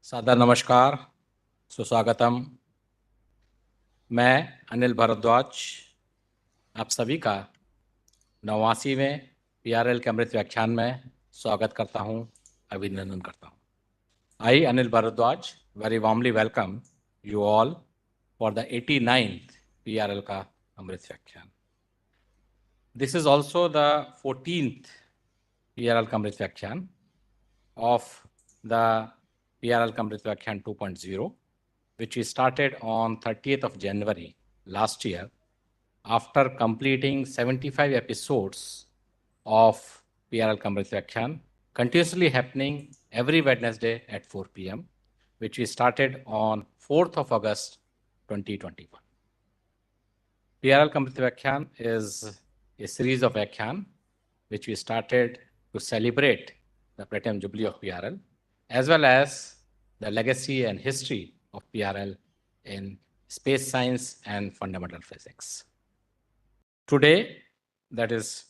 सादर नमस्कार, सुस्वागतम। मैं अनिल भारद्वाज आप सभी का 89वें PRL के अमृत व्याख्यान में स्वागत करता हूं, अभिनंदन करता हूं। I, Anil Bharadwaj, very warmly welcome you all for the 89th PRL का अमृत व्याख्यान। This is also the 14th PRL का अमृत व्याख्यान of the PRL का अमृत व्याख्यान 2.0, which we started on 30th of January last year after completing 75 episodes of PRL Kamrit Vyakhyaan, continuously happening every Wednesday at 4 p.m., which we started on 4th of August 2021. PRL Kamrit Vyakhyaan is a series of Vyakhyaan which we started to celebrate the Platinum Jubilee of PRL, as well as the legacy and history of PRL in space science and fundamental physics. Today, that is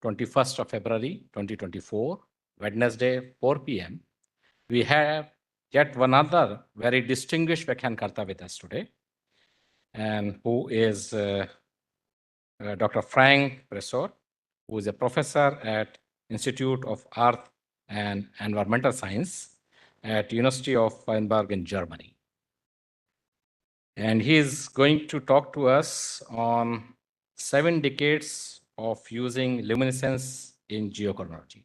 21st of February 2024, Wednesday 4 p.m., we have yet one other very distinguished Vyakhyaan with us today, and who is Dr. Frank Preusser, who is a professor at Institute of Earth and Environmental Science at University of Weinberg in Germany. And he is going to talk to us on 7 decades of using luminescence in geochronology.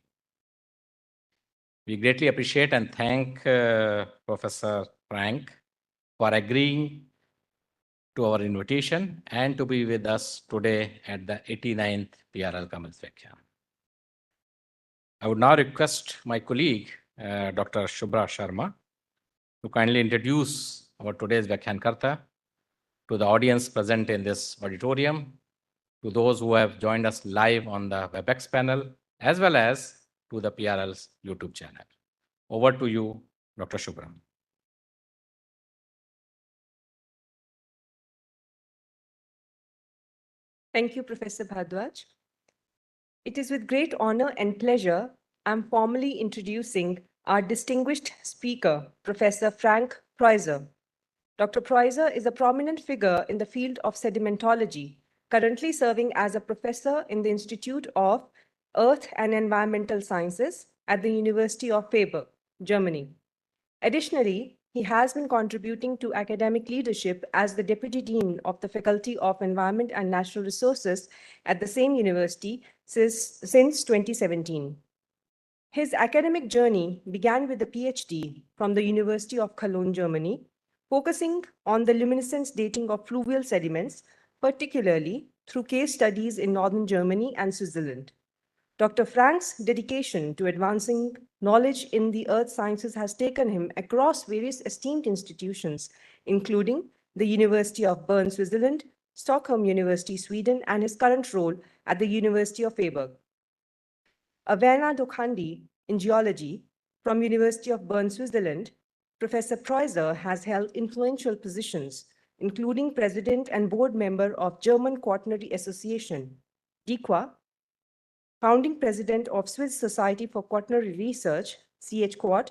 We greatly appreciate and thank Professor Frank for agreeing to our invitation and to be with us today at the 89th PRL Kamrit Vyakhyaan. I would now request my colleague, Dr. Shubhra Sharma, to kindly introduce our today's Vyakhyaan Karta to the audience present in this auditorium, to those who have joined us live on the WebEx panel, as well as to the PRL's YouTube channel. Over to you, Dr. Shubhra. Thank you, Professor Bhardwaj. It is with great honor and pleasure I'm formally introducing our distinguished speaker, Professor Frank Preusser. Dr. Preusser is a prominent figure in the field of sedimentology, currently serving as a professor in the Institute of Earth and Environmental Sciences at the University of Freiburg, Germany. Additionally, he has been contributing to academic leadership as the Deputy Dean of the Faculty of Environment and Natural Resources at the same university since 2017. His academic journey began with a PhD from the University of Cologne, Germany, focusing on the luminescence dating of fluvial sediments, particularly through case studies in northern Germany and Switzerland. Dr. Frank's dedication to advancing knowledge in the earth sciences has taken him across various esteemed institutions, including the University of Bern, Switzerland, Stockholm University, Sweden, and his current role at the University of Freiburg. Avena Dokhandi in geology from University of Bern, Switzerland, Professor Preusser has held influential positions, including president and board member of German Quaternary Association, DIQUA, founding president of Swiss Society for Quaternary Research, CHQuat,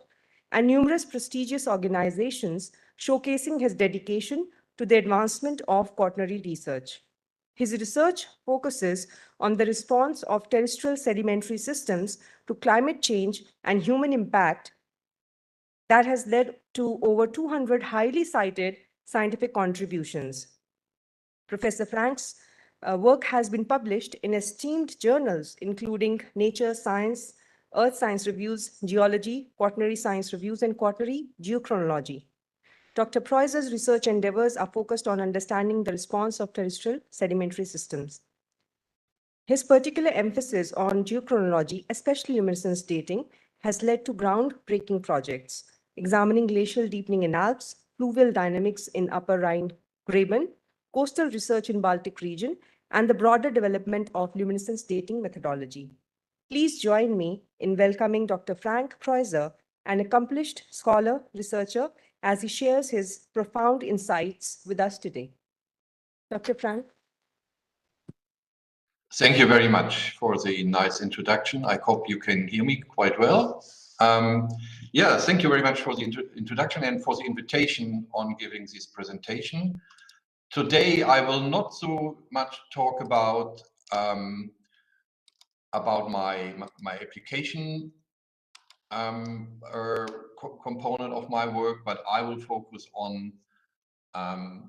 and numerous prestigious organizations showcasing his dedication to the advancement of quaternary research. His research focuses on the response of terrestrial sedimentary systems to climate change and human impact that has led to over 200 highly cited scientific contributions. Professor Frank's work has been published in esteemed journals, including Nature Science, Earth Science Reviews, Geology, Quaternary Science Reviews, and Quaternary Geochronology. Dr. Preusser's research endeavors are focused on understanding the response of terrestrial sedimentary systems. His particular emphasis on geochronology, especially luminescence dating, has led to groundbreaking projects, examining glacial deepening in Alps, fluvial dynamics in Upper Rhine-Graben, coastal research in Baltic region, and the broader development of luminescence dating methodology. Please join me in welcoming Dr. Frank Preusser, an accomplished scholar, researcher, as he shares his profound insights with us today. Dr. Frank. Thank you very much for the nice introduction. I hope you can hear me quite well. Yeah, thank you very much for the introduction and for the invitation on giving this presentation. Today, I will not so much talk about my application component of my work, but I will focus on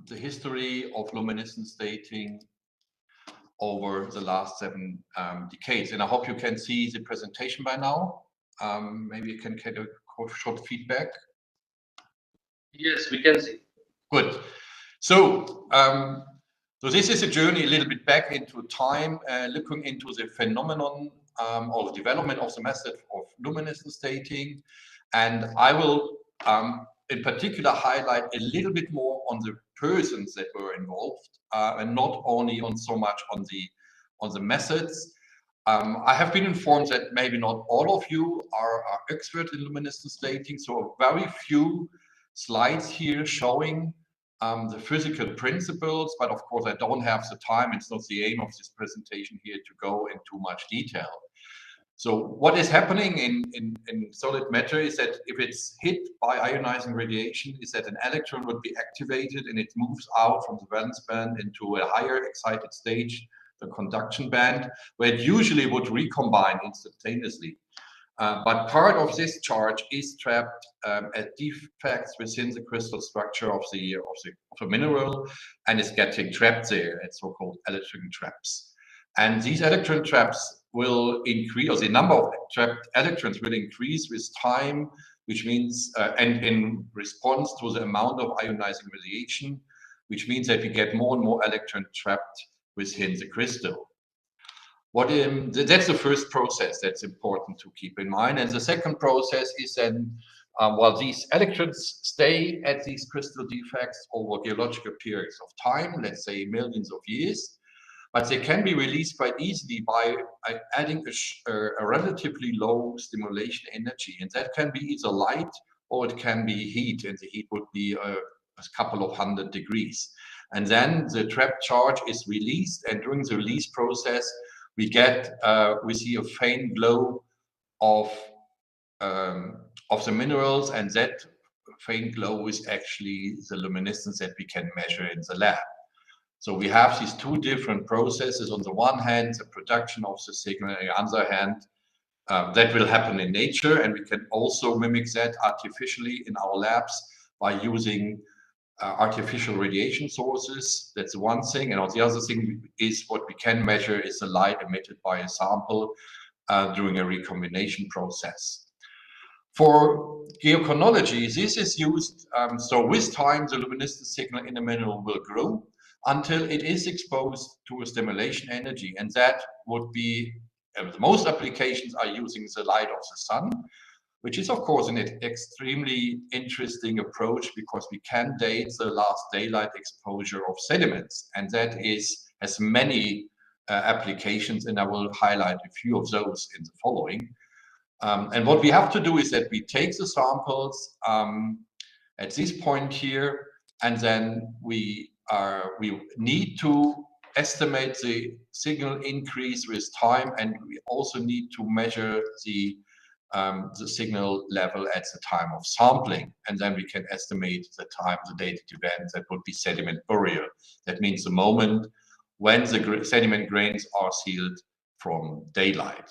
the history of luminescence dating over the last 7 decades. And I hope you can see the presentation by now. Maybe you can get a short feedback. Yes, we can see. Good. So, so this is a journey a little bit back into time, looking into the phenomenon or the development of the method of luminescence dating. And I will in particular highlight a little bit more on the persons that were involved and not only on so much on the methods. I have been informed that maybe not all of you are expert in luminescence dating, so very few slides here showing the physical principles, but of course I don't have the time. It's not the aim of this presentation here to go into much detail. So what is happening in solid matter is that if it's hit by ionizing radiation, is that an electron would be activated and it moves out from the valence band into a higher excited stage, the conduction band, where it usually would recombine instantaneously. But part of this charge is trapped at defects within the crystal structure of the mineral and is getting trapped there at so-called electron traps. And these electron traps will increase, or the number of trapped electrons will increase with time, which means, and in response to the amount of ionizing radiation, which means that we get more and more electrons trapped within the crystal. That's the first process that's important to keep in mind. And the second process is then, while these electrons stay at these crystal defects over geological periods of time, let's say millions of years, but they can be released quite easily by adding a relatively low stimulation energy. And that can be either light or it can be heat, and the heat would be a couple of 100 degrees. And then the trapped charge is released, and during the release process, we see a faint glow of the minerals, and that faint glow is actually the luminescence that we can measure in the lab. So we have these two different processes. On the one hand, the production of the signal, on the other hand, that will happen in nature, and we can also mimic that artificially in our labs by using artificial radiation sources. That's one thing. And the other thing is what we can measure is the light emitted by a sample during a recombination process. For geochronology, this is used, so with time, the luminescence signal in the mineral will grow until it is exposed to a stimulation energy. And that would be, most applications are using the light of the sun, which is, of course, an extremely interesting approach because we can date the last daylight exposure of sediments. And that has many applications, and I will highlight a few of those in the following. And what we have to do is that we take the samples at this point here, and then we need to estimate the signal increase with time, and we also need to measure the signal level at the time of sampling, and then we can estimate the time, the dated event that would be sediment burial. That means the moment when the sediment grains are sealed from daylight.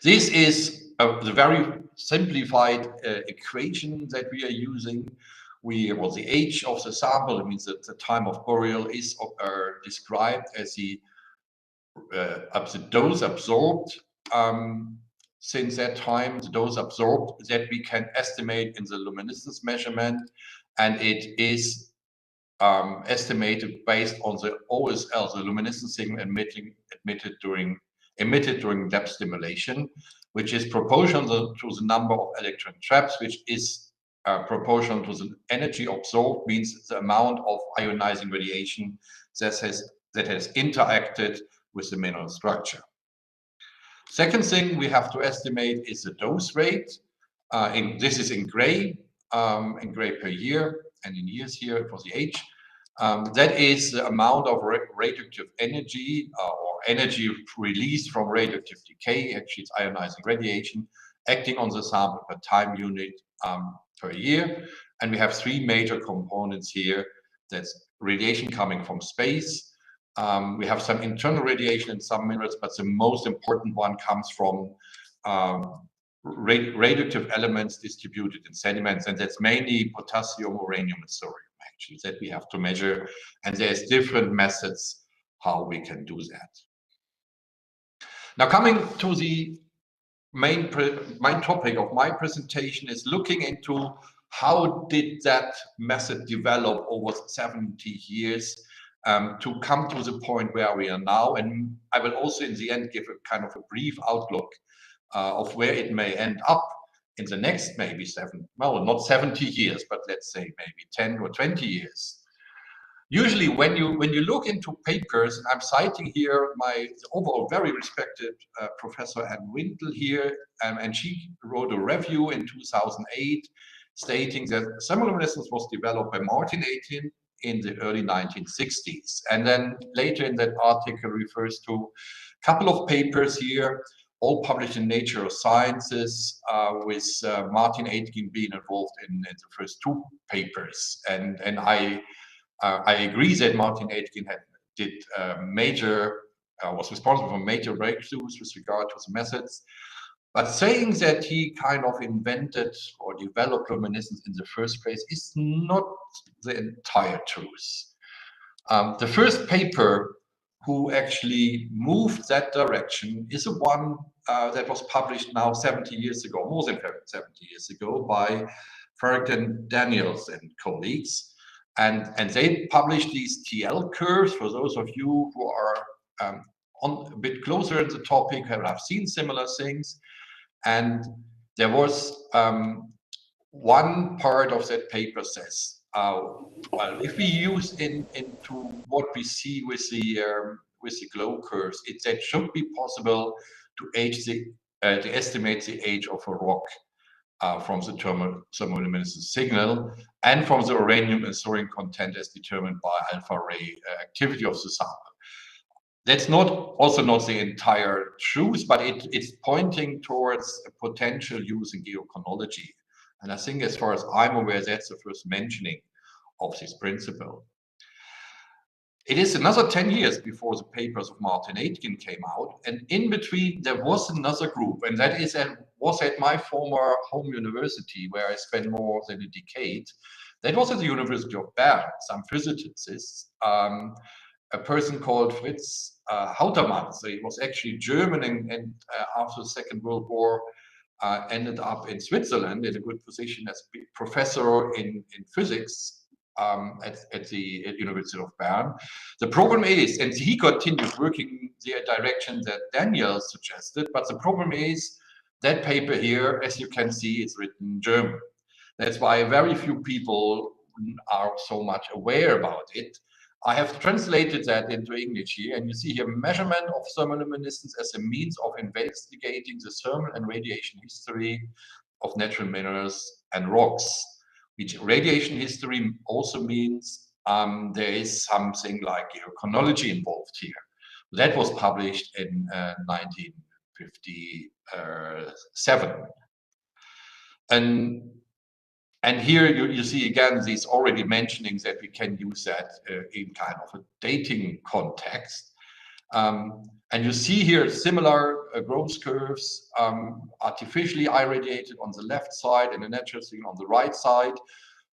This is the very simplified equation that we are using. The age of the sample, it means that the time of burial is described as the dose absorbed. Since that time, the dose absorbed that we can estimate in the luminescence measurement, and it is estimated based on the OSL, the luminescence signal emitted during depth stimulation, which is proportional to the number of electron traps, which is proportional to the energy absorbed, means the amount of ionizing radiation that has interacted with the mineral structure. Second thing we have to estimate is the dose rate. This is in gray per year, and in years here for the age. That is the amount of radioactive energy or energy released from radioactive decay. Actually, it's ionizing radiation acting on the sample per time unit per year. And we have three major components here. That's radiation coming from space. We have some internal radiation in some minerals, but the most important one comes from radioactive elements distributed in sediments, and that's mainly potassium, uranium, and thorium, actually, that we have to measure. And there's different methods how we can do that. Now, coming to the main topic of my presentation is looking into how did that method develop over 70 years to come to the point where we are now. And I will also in the end give a kind of a brief outlook of where it may end up in the next maybe not 70 years, but let's say maybe 10 or 20 years. Usually when you look into papers, and I'm citing here my overall very respected Professor Anne Windle here, and she wrote a review in 2008 stating that thermoluminescence was developed by Martin Aitken in the early 1960s. And then later in that article refers to a couple of papers here, all published in Nature of Sciences, with Martin Aitken being involved in the first two papers. And I agree that Martin Aitken was responsible for major breakthroughs with regard to the methods. But saying that he kind of invented or developed luminescence in the first place is not the entire truth. The first paper who actually moved that direction is the one that was published now 70 years ago, more than 70 years ago, by Vyakhyaan, Daniels and colleagues. And they published these TL curves. For those of you who are a bit closer in the topic have seen similar things. And there was one part of that paper says, well, if we use into what we see with the glow curves, that should be possible to estimate the age of a rock from the thermoluminescence signal and from the uranium and thorium content as determined by alpha ray activity of the sample. That's also not the entire truth, but it's pointing towards a potential use in geochronology. And I think as far as I'm aware, that's the first mentioning of this principle. It is another 10 years before the papers of Martin Aitken came out. And in between, there was another group, and that was at my former home university, where I spent more than a decade. That was at the University of Bern, some physicists. A person called Fritz Hautermann. So he was actually German and after the Second World War ended up in Switzerland in a good position as professor in physics at the University of Bern. The problem is, and he continued working the direction that Daniel suggested, but the problem is that paper here, as you can see, is written in German. That's why very few people are so much aware about it. I have translated that into English here, and you see here measurement of thermoluminescence as a means of investigating the thermal and radiation history of natural minerals and rocks, which radiation history also means there is something like geochronology involved here. That was published in 1957. And here you see again these already mentioning that we can use that in kind of a dating context. And you see here similar growth curves, artificially irradiated on the left side and a natural signal on the right side.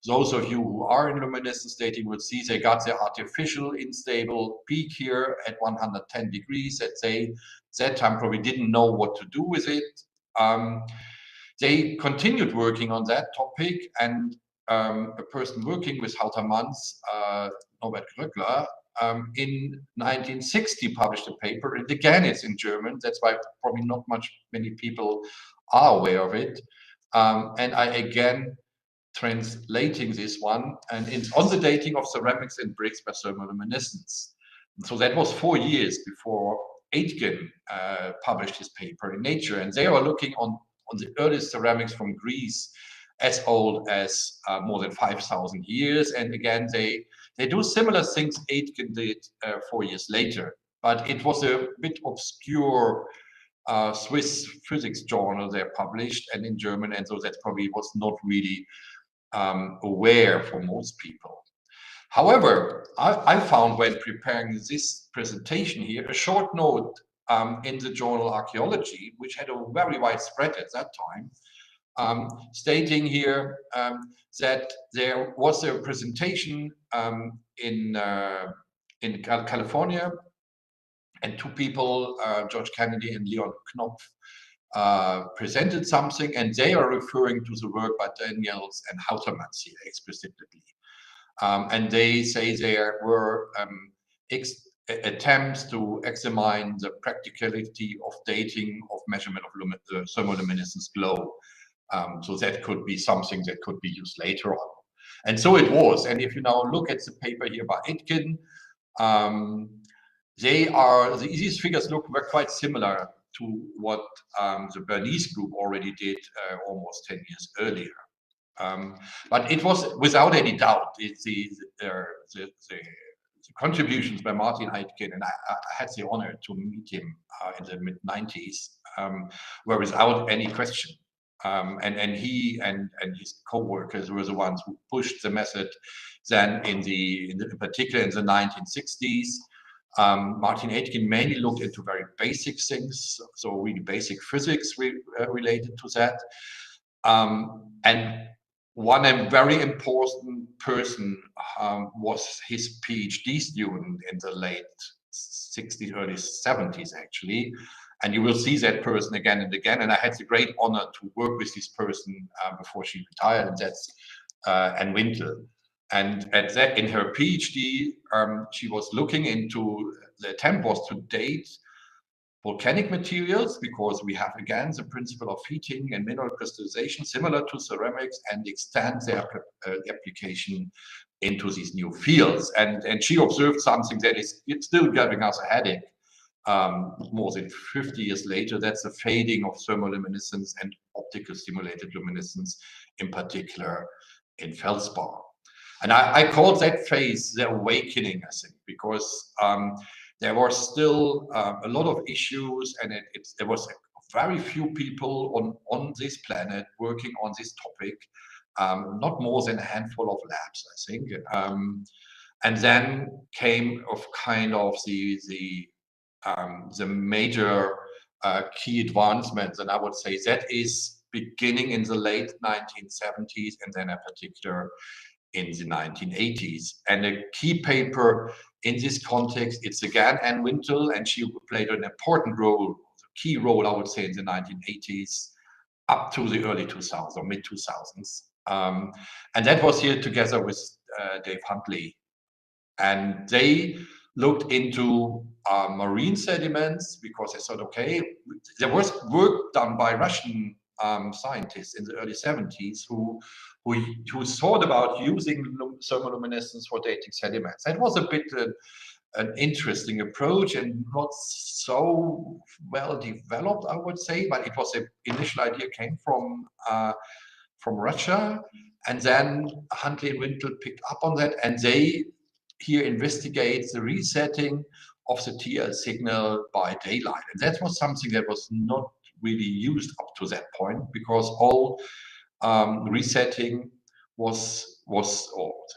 Those of you who are in luminescence dating will see they got their artificial unstable peak here at 110 degrees that they that time probably didn't know what to do with it. They continued working on that topic, and a person working with Hautermann's, Norbert Gröckler, in 1960 published a paper, and again it's in German, that's why probably not many people are aware of it. And I again translating this one, and it's on the dating of ceramics and bricks by thermoluminescence. So that was 4 years before Aitken published his paper in Nature, and they are looking on the earliest ceramics from Greece as old as more than 5,000 years. And again, they do similar things Aitken did 4 years later, but it was a bit obscure Swiss physics journal they published, and in German, and so that probably was not really aware for most people. However, I found when preparing this presentation here a short note in the journal Archaeology, which had a very wide spread at that time, stating here that there was a presentation in California, and two people, George Kennedy and Leon Knopf, presented something, and they are referring to the work by Daniels and Houtermans here explicitly. And they say there were attempts to examine the practicality of dating of measurement of thermoluminescence glow. So that could be something that could be used later on. And so it was. And if you now look at the paper here by Aitken, these figures were quite similar to what the Bernese group already did almost 10 years earlier. But it was without any doubt, the contributions by Martin Aitken, and I had the honor to meet him in the mid-90s, were without any question. And he and his co-workers were the ones who pushed the method then in particular in the 1960s. Martin Aitken mainly looked into very basic things, so really basic physics related to that. And one very important person was his PhD student in the late 60s, early 70s, actually. And you will see that person again and again. And I had the great honor to work with this person before she retired, and that's Anne Wintle. And in her PhD, she was looking into, the attempt was to date volcanic materials, because we have again the principle of heating and mineral crystallization similar to ceramics, and extend their application into these new fields. And she observed something that is still giving us a headache more than 50 years later. That's the fading of thermoluminescence and optical stimulated luminescence, in particular in feldspar. And I call that phase the awakening, I think, because there were still a lot of issues, and there was very few people on this planet working on this topic, not more than a handful of labs, I think. And then came the major key advancements, and I would say that is beginning in the late 1970s, and then in particular in the 1980s. And a key paper in this context, it's again Anne Wintle, and she played an important role, a key role, I would say, in the 1980s up to the early 2000s or mid 2000s. And that was here together with Dave Huntley. And they looked into marine sediments, because they thought, okay, there was work done by Russian scientists in the early 70s who thought about using thermoluminescence for dating sediments. That was a bit an interesting approach, and not so well developed, I would say, but it was the initial idea came from Russia, and then Huntley and Wintle picked up on that, and they here investigate the resetting of the TL signal by daylight. And that was something that was not really used up to that point, because all resetting or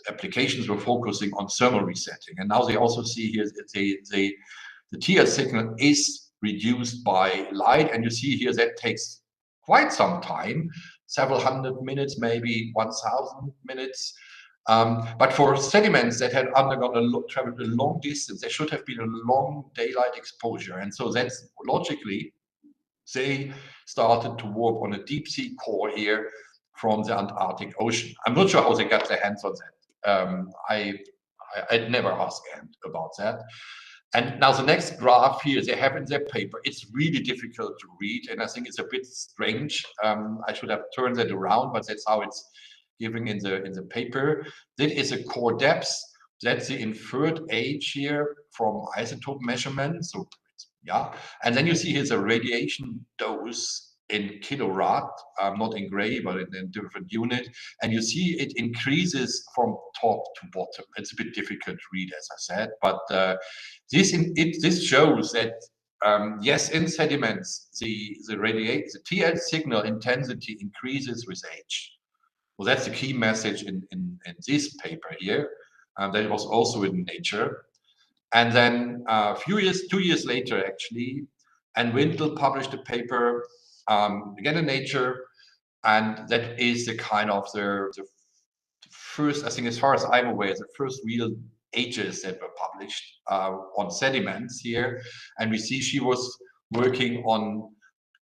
applications were focusing on thermal resetting. And now they also see here that the TL signal is reduced by light, and you see here that takes quite some time, several hundred minutes, maybe 1,000 minutes. But for sediments that had undergone traveled a long distance, there should have been a long daylight exposure. And so that's logically, they started to work on a deep sea core here from the Antarctic Ocean. I'm not sure how they got their hands on that. I'd never asked Anne about that. And now the next graph here they have in their paper, it's really difficult to read, and I think it's a bit strange. I should have turned that around, but that's how it's given in the paper. That is a core depth. That's the inferred age here from isotope measurements. So yeah, and then you see here's a radiation dose in kilorad, not in gray, but in a different unit. And you see it increases from top to bottom. It's a bit difficult to read, as I said, but this shows that yes, in sediments, the TL signal intensity increases with age. Well, that's the key message in this paper here. That was also in Nature. And then a few years, 2 years later, actually, and Windle published a paper, again in Nature, and that is the kind of the first, I think, as far as I'm aware, the first real ages that were published on sediments here. And we see she was working on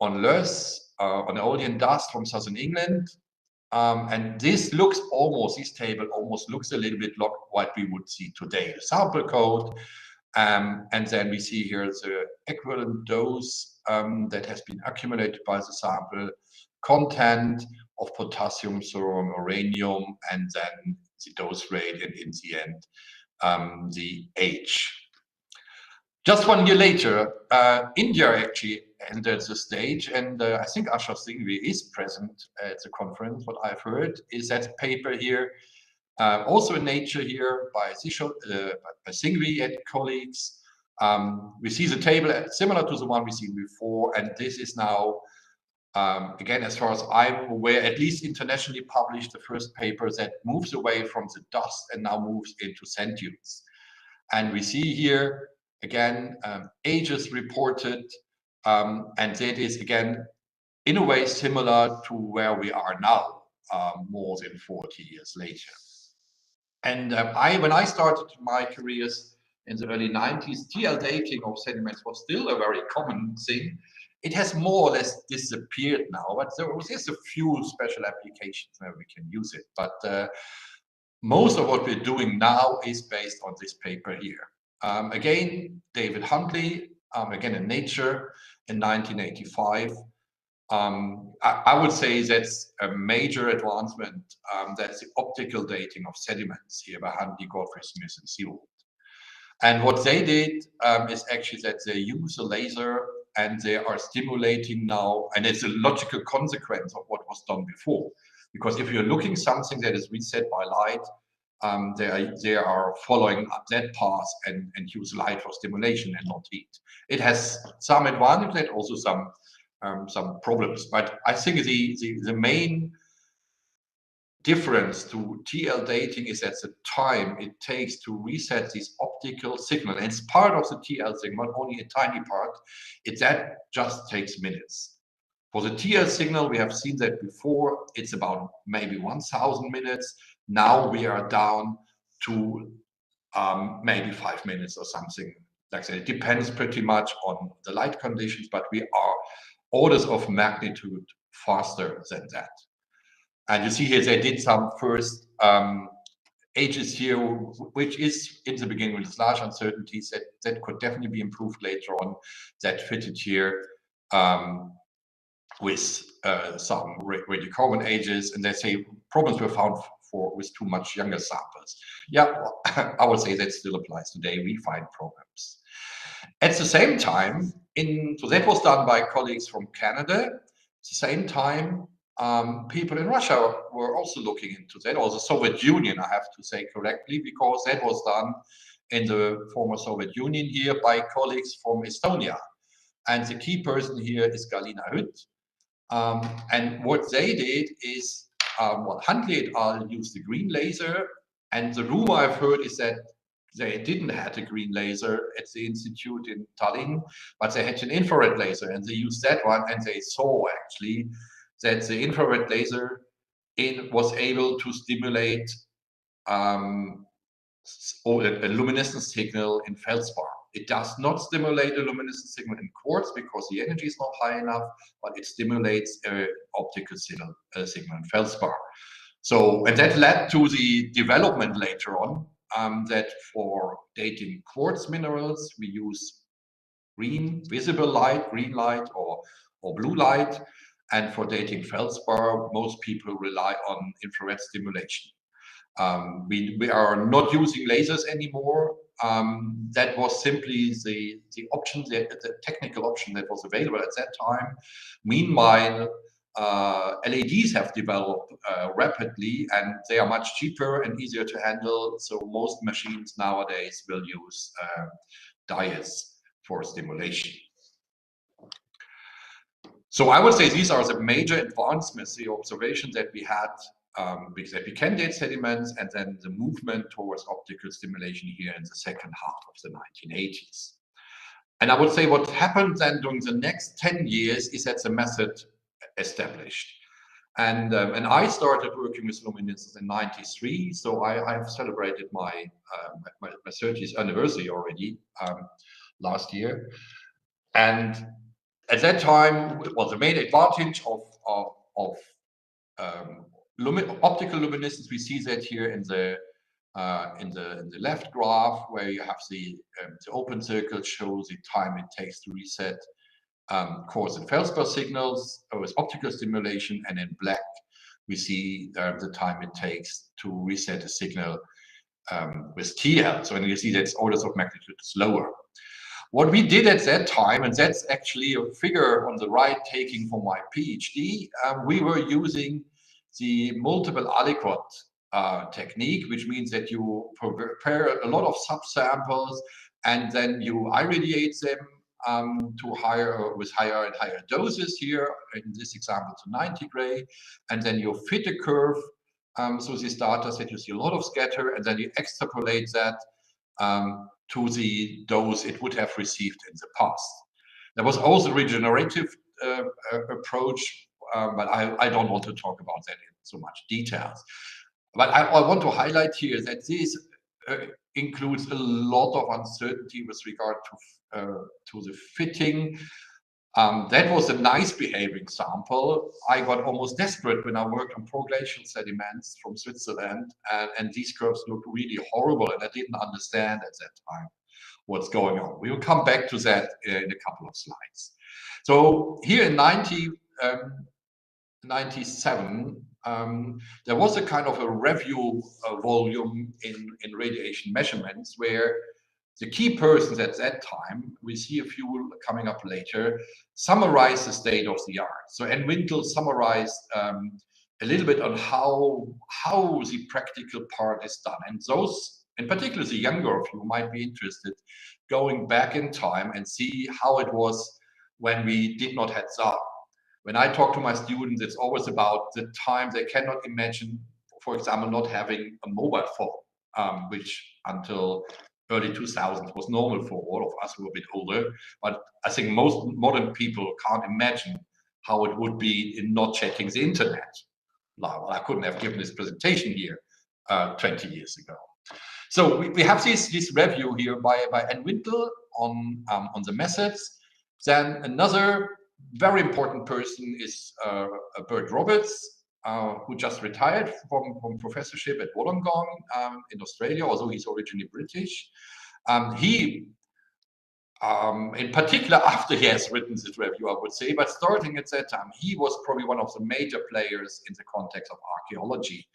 loess, on Aeolian dust from southern England. And this looks almost, this table almost looks a little bit like what we would see today, the sample code. And then we see here the equivalent dose that has been accumulated by the sample, content of potassium, thorium, uranium, and then the dose rate, and in the end, the age. Just 1 year later, India actually entered the stage, and I think Ashraf Singhvi is present at the conference. What I've heard is that paper here, also in Nature here by Singhvi and colleagues. We see the table similar to the one we seen before, and this is now, again, as far as I'm aware, at least internationally published, the first paper that moves away from the dust and now moves into sentience. And we see here, again, ages reported, and that is, again, in a way similar to where we are now, more than 40 years later. And when I started my careers in the early 90s, TL dating of sediments was still a very common thing. It has more or less disappeared now, but there is a few special applications where we can use it. But most of what we're doing now is based on this paper here. Again, David Huntley, again in Nature in 1985. I would say that's a major advancement. That's the optical dating of sediments here by Huntley, Godfrey Smith, and Sewell. And what they did is actually that they use a laser and they are stimulating now, and it's a logical consequence of what was done before. Because if you're looking something that is reset by light, they are following up that path and use light for stimulation and not heat. It has some advantage and also some problems, but I think the main difference to TL dating is that the time it takes to reset this optical signal, and it's part of the TL signal, not only a tiny part, that just takes minutes. For the TL signal, we have seen that before, it's about maybe 1,000 minutes. Now we are down to maybe 5 minutes or something like that. It depends pretty much on the light conditions, but we are orders of magnitude faster than that. And you see here they did some first ages here, which is in the beginning with large uncertainties that could definitely be improved later on, that fitted here with some radiocarbon ages, and they say problems were found with too much younger samples. Yeah, well, I would say that still applies today. We find problems. At the same time, so that was done by colleagues from Canada. At the same time, people in Russia were also looking into that, or the Soviet Union, I have to say correctly, because that was done in the former Soviet Union here by colleagues from Estonia. And the key person here is Galina Hütt. And what they did is, what Huntley et al. Used the green laser, and the rumor I've heard is that they didn't have a green laser at the institute in Tallinn, but they had an infrared laser, and they used that one, and they saw actually that the infrared laser was able to stimulate a luminescence signal in feldspar. It does not stimulate a luminescence signal in quartz because the energy is not high enough, but it stimulates an optical signal in feldspar. So, and that led to the development later on that for dating quartz minerals, we use green visible light, green light or blue light. And for dating feldspar, most people rely on infrared stimulation. We are not using lasers anymore. That was simply the option, the technical option that was available at that time. Meanwhile, LEDs have developed rapidly, and they are much cheaper and easier to handle. So most machines nowadays will use diodes for stimulation. So I would say these are the major advancements, the observations that we had, because that we can date sediments, and then the movement towards optical stimulation here in the second half of the 1980s. And I would say what happened then during the next 10 years is that the method established. And I started working with luminescence in '93, so I've celebrated my 30th anniversary already last year. And at that time, well, the main advantage of optical luminescence, we see that here in the left graph, where you have the open circle shows the time it takes to reset coarse and feldspar signals with optical stimulation, and in black we see the time it takes to reset a signal with TL. So, and you see that's orders of magnitude slower. What we did at that time, and that's actually a figure on the right taking from my PhD, we were using the multiple aliquot technique, which means that you prepare a lot of subsamples and then you irradiate them to with higher and higher doses here, in this example to 90 gray, and then you fit a curve so this data set, you see a lot of scatter, and then you extrapolate that to the dose it would have received in the past. There was also a regenerative approach, but I don't want to talk about that in so much details. But I want to highlight here that this includes a lot of uncertainty with regard to the fitting. That was a nice behaving sample. I got almost desperate when I worked on proglacial sediments from Switzerland, and these curves looked really horrible, and I didn't understand at that time what's going on. We will come back to that in a couple of slides. So here in 1997, there was a kind of a review volume in radiation measurements where the key persons at that time, we see a few coming up later, summarized the state of the art. So Anne Wintle summarized a little bit on how the practical part is done. And those, in particular the younger of you, might be interested going back in time and see how it was when we did not have ZAR. When I talk to my students, it's always about the time they cannot imagine, for example, not having a mobile phone, which until early 2000s was normal for all of us who are a bit older. But I think most modern people can't imagine how it would be in not checking the internet. Well, I couldn't have given this presentation here 20 years ago. So we have this review here by Anne Wintle on the methods. Then another very important person is Bert Roberts, who just retired from professorship at Wollongong in Australia, although he's originally British. He, in particular, after he has written this review, I would say, but starting at that time, he was probably one of the major players in the context of archaeology.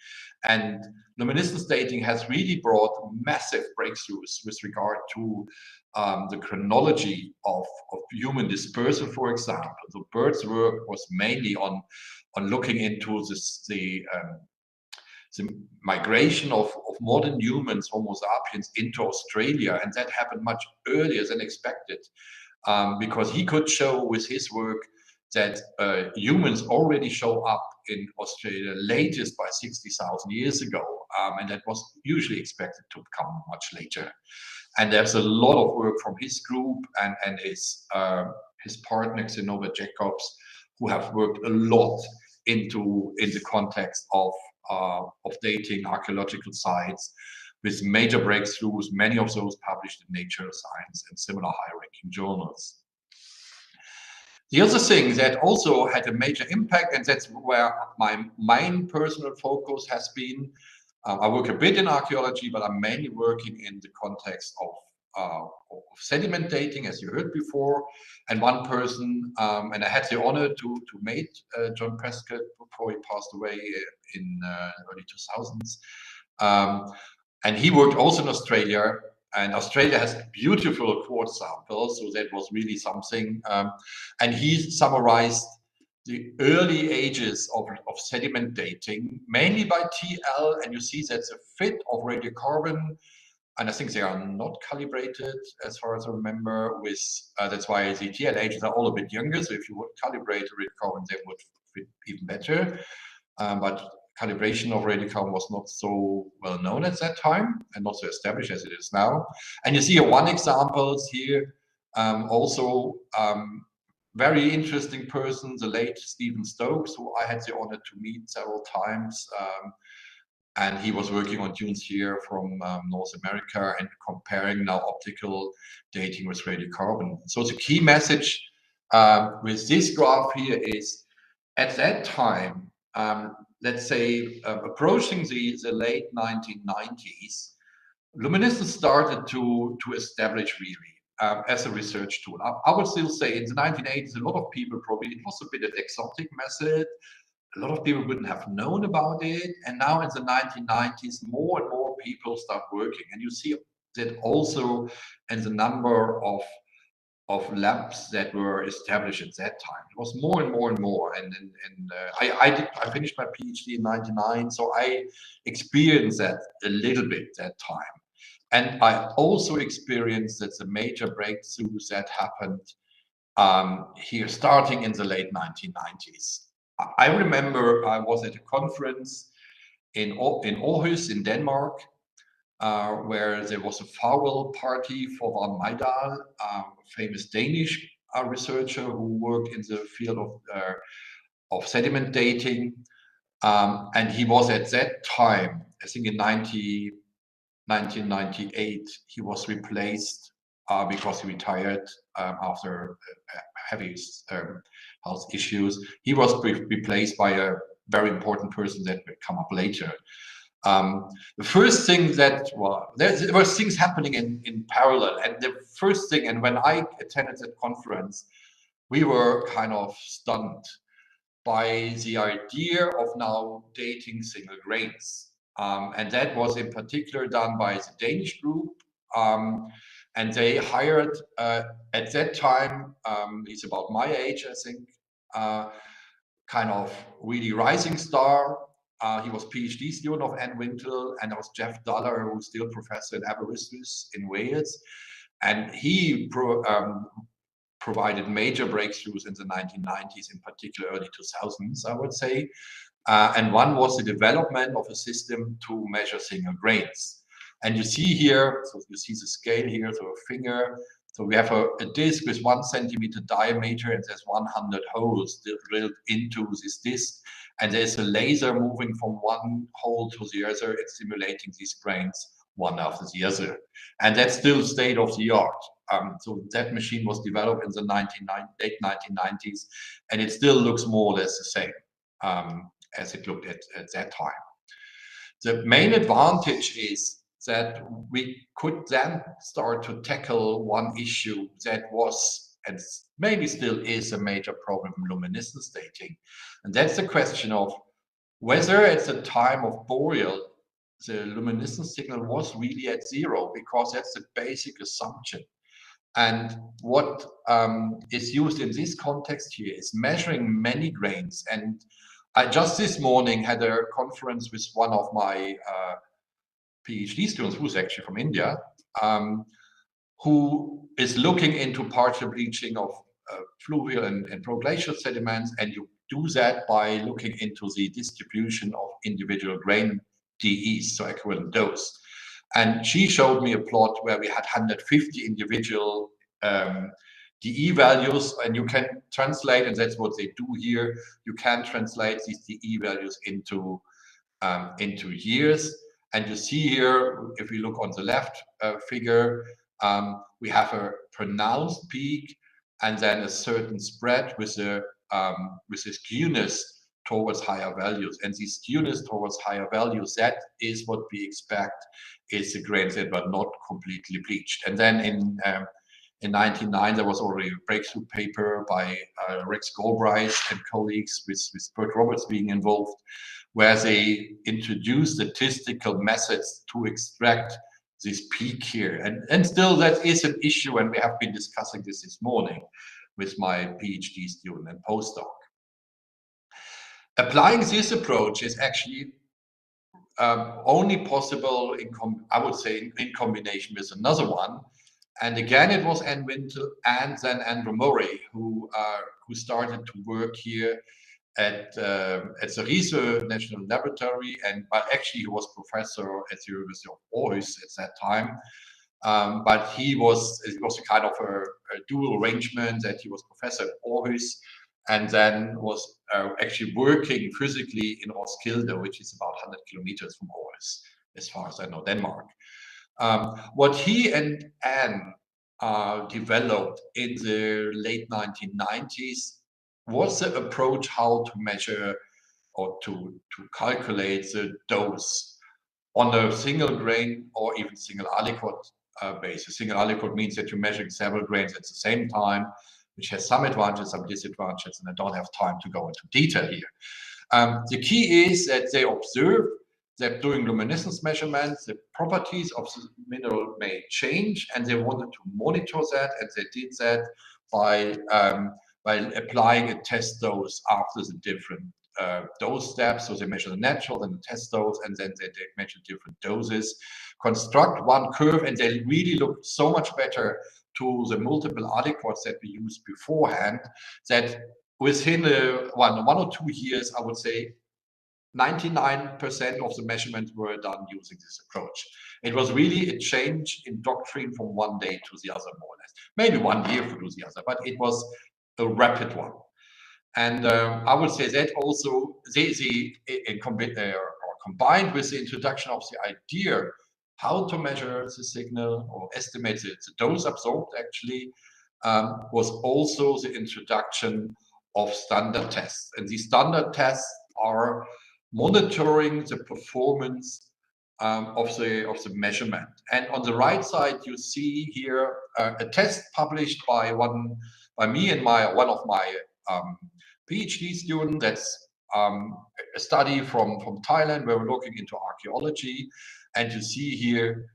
And luminescence dating has really brought massive breakthroughs with regard to the chronology of human dispersal, for example. So Bert's work was mainly on looking into the migration of modern humans, Homo sapiens, into Australia, and that happened much earlier than expected, because he could show with his work that humans already show up in Australia latest by 60,000 years ago, and that was usually expected to come much later. And there's a lot of work from his group and his partner Xenova Jacobs, who have worked a lot in the context of dating archaeological sites with major breakthroughs, many of those published in Nature, Science, and similar high-ranking journals. The other thing that also had a major impact, and that's where my main personal focus has been, I work a bit in archaeology, but I'm mainly working in the context of sediment dating, as you heard before. And one person, and I had the honor to meet John Prescott before he passed away in early 2000s. And he worked also in Australia, and Australia has beautiful quartz samples, so that was really something. And he summarized the early ages of sediment dating, mainly by TL, and you see that's a fit of radiocarbon and I think they are not calibrated as far as I remember. With that's why the GLHs are all a bit younger. So if you would calibrate a radiocarbon, they would fit even better. But calibration of radiocarbon was not so well known at that time and not so established as it is now. And you see one example here, also very interesting person, the late Stephen Stokes, who I had the honor to meet several times. And he was working on dunes here from North America and comparing now optical dating with radiocarbon. So the key message with this graph here is, at that time, let's say approaching the late 1990s, luminescence started to establish really as a research tool. I would still say in the 1980s, a lot of people probably, it was a bit an exotic method. A lot of people wouldn't have known about it. And now in the 1990s, more and more people start working. And you see that also in the number of labs that were established at that time. It was more and more and more. And I finished my PhD in 99, so I experienced that a little bit that time. And I also experienced that the major breakthroughs that happened here starting in the late 1990s. I remember I was at a conference in Aarhus in Denmark, where there was a farewell party for Van Mejdal, a famous Danish researcher who worked in the field of sediment dating. And he was at that time, I think in 1998, he was replaced because he retired after heavy health issues. He was replaced by a very important person that would come up later. The first thing that, well, there were things happening in parallel, and the first thing, and when I attended that conference, we were kind of stunned by the idea of now dating single grains. And that was in particular done by the Danish group. And they hired, at that time, he's about my age, I think, kind of really rising star. He was PhD student of Anne Wintle, and there was Jeff Duller, who's still professor in Aberystwyth in Wales. And he provided major breakthroughs in the 1990s, in particular early 2000s, I would say. And one was the development of a system to measure single grains. And you see here, so you see the scale here, so a finger. So we have a disc with 1 centimeter diameter, and there's 100 holes drilled into this disc. And there's a laser moving from one hole to the other and simulating these grains one after the other. And that's still state of the art. So that machine was developed in the late 1990s, and it still looks more or less the same as it looked at that time. The main advantage is that we could then start to tackle one issue that was, and maybe still is, a major problem in luminescence dating. And that's the question of whether at the time of Boreal, the luminescence signal was really at zero, because that's the basic assumption. And what is used in this context here is measuring many grains. And I just this morning had a conference with one of my PhD students, who's actually from India, who is looking into partial bleaching of fluvial and proglacial sediments. And you do that by looking into the distribution of individual grain DEs, so equivalent dose. And she showed me a plot where we had 150 individual DE values, and you can translate, and that's what they do here, you can translate these DE values into years. And you see here, if we look on the left figure, we have a pronounced peak and then a certain spread with a skewness towards higher values. And the skewness towards higher values, that is what we expect is the grains that were not completely bleached. And then in 1999, there was already a breakthrough paper by Rex Galbraith and colleagues, with Bert Roberts being involved, where they introduced statistical methods to extract this peak here. And still that is an issue, and we have been discussing this morning with my PhD student and postdoc. Applying this approach is actually only possible I would say in combination with another one. And again, it was Anne Wintle and then Andrew Murray who started to work here at the Preusser National Laboratory, but actually he was professor at the University of Aarhus at that time. But it was a kind of a dual arrangement that he was professor at Aarhus and then was actually working physically in Roskilde, which is about 100 kilometers from Aarhus, as far as I know, Denmark. What he and Anne developed in the late 1990s was the approach how to measure or to calculate the dose on a single grain or even single aliquot basis. Single aliquot means that you're measuring several grains at the same time, which has some advantages, some disadvantages, and I don't have time to go into detail here. The key is that they observe that during luminescence measurements, the properties of the mineral may change, and they wanted to monitor that, and they did that by applying a test dose after the different dose steps. So they measure the natural, then the test dose, and then they measure different doses, construct one curve, and they really look so much better to the multiple aliquots that we used beforehand, that within one or 2 years, I would say 99% of the measurements were done using this approach. It was really a change in doctrine from one day to the other, more or less. Maybe 1 year to the other, but it was a rapid one. And I would say that also combined with the introduction of the idea how to measure the signal or estimate the dose absorbed actually was also the introduction of standard tests. And these standard tests are monitoring the performance of the measurement. And on the right side, you see here a test published by me and one of my PhD students. That's a study from Thailand where we're looking into archaeology, and you see here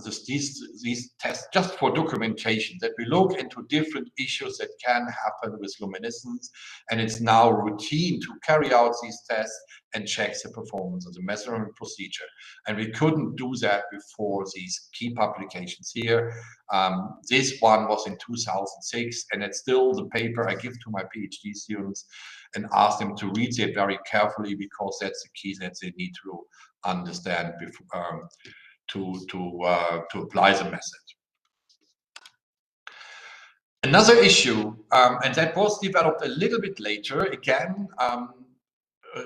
these tests just for documentation, that we look into different issues that can happen with luminescence, and it's now routine to carry out these tests and check the performance of the measurement procedure. And we couldn't do that before these key publications here. This one was in 2006, and it's still the paper I give to my PhD students and ask them to read it very carefully, because that's the key that they need to understand before, to apply the method. Another issue, and that was developed a little bit later, again,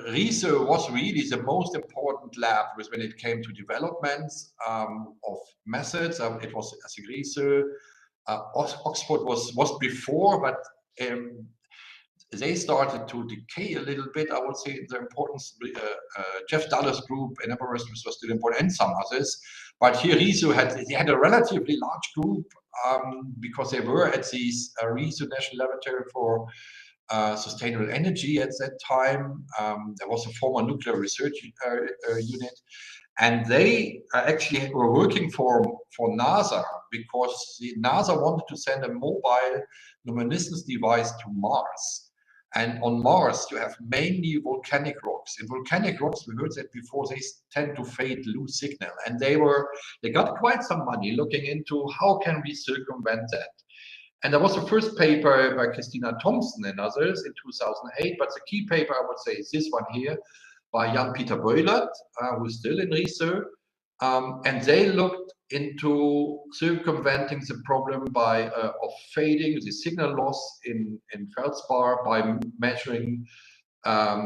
Preusser was really the most important lab when it came to developments of methods. It was, I think, Preusser. Oxford was before, but they started to decay a little bit. I would say the importance, Jeff Dulles' group in Amrut was still important, and some others. But here Preusser had a relatively large group because they were at this Preusser National Laboratory for Sustainable Energy at that time. There was a former nuclear research unit, and they actually were working for NASA, because NASA wanted to send a mobile luminescence device to Mars. And on Mars, you have mainly volcanic rocks. In volcanic rocks, we heard that before, they tend to fade, lose signal. And they got quite some money looking into how can we circumvent that. And there was the first paper by Christina Thompson and others in 2008. But the key paper, I would say, is this one here by Jan-Peter Beulert, who is still in Preusser. And they looked into circumventing the problem of fading, the signal loss in feldspar, by measuring at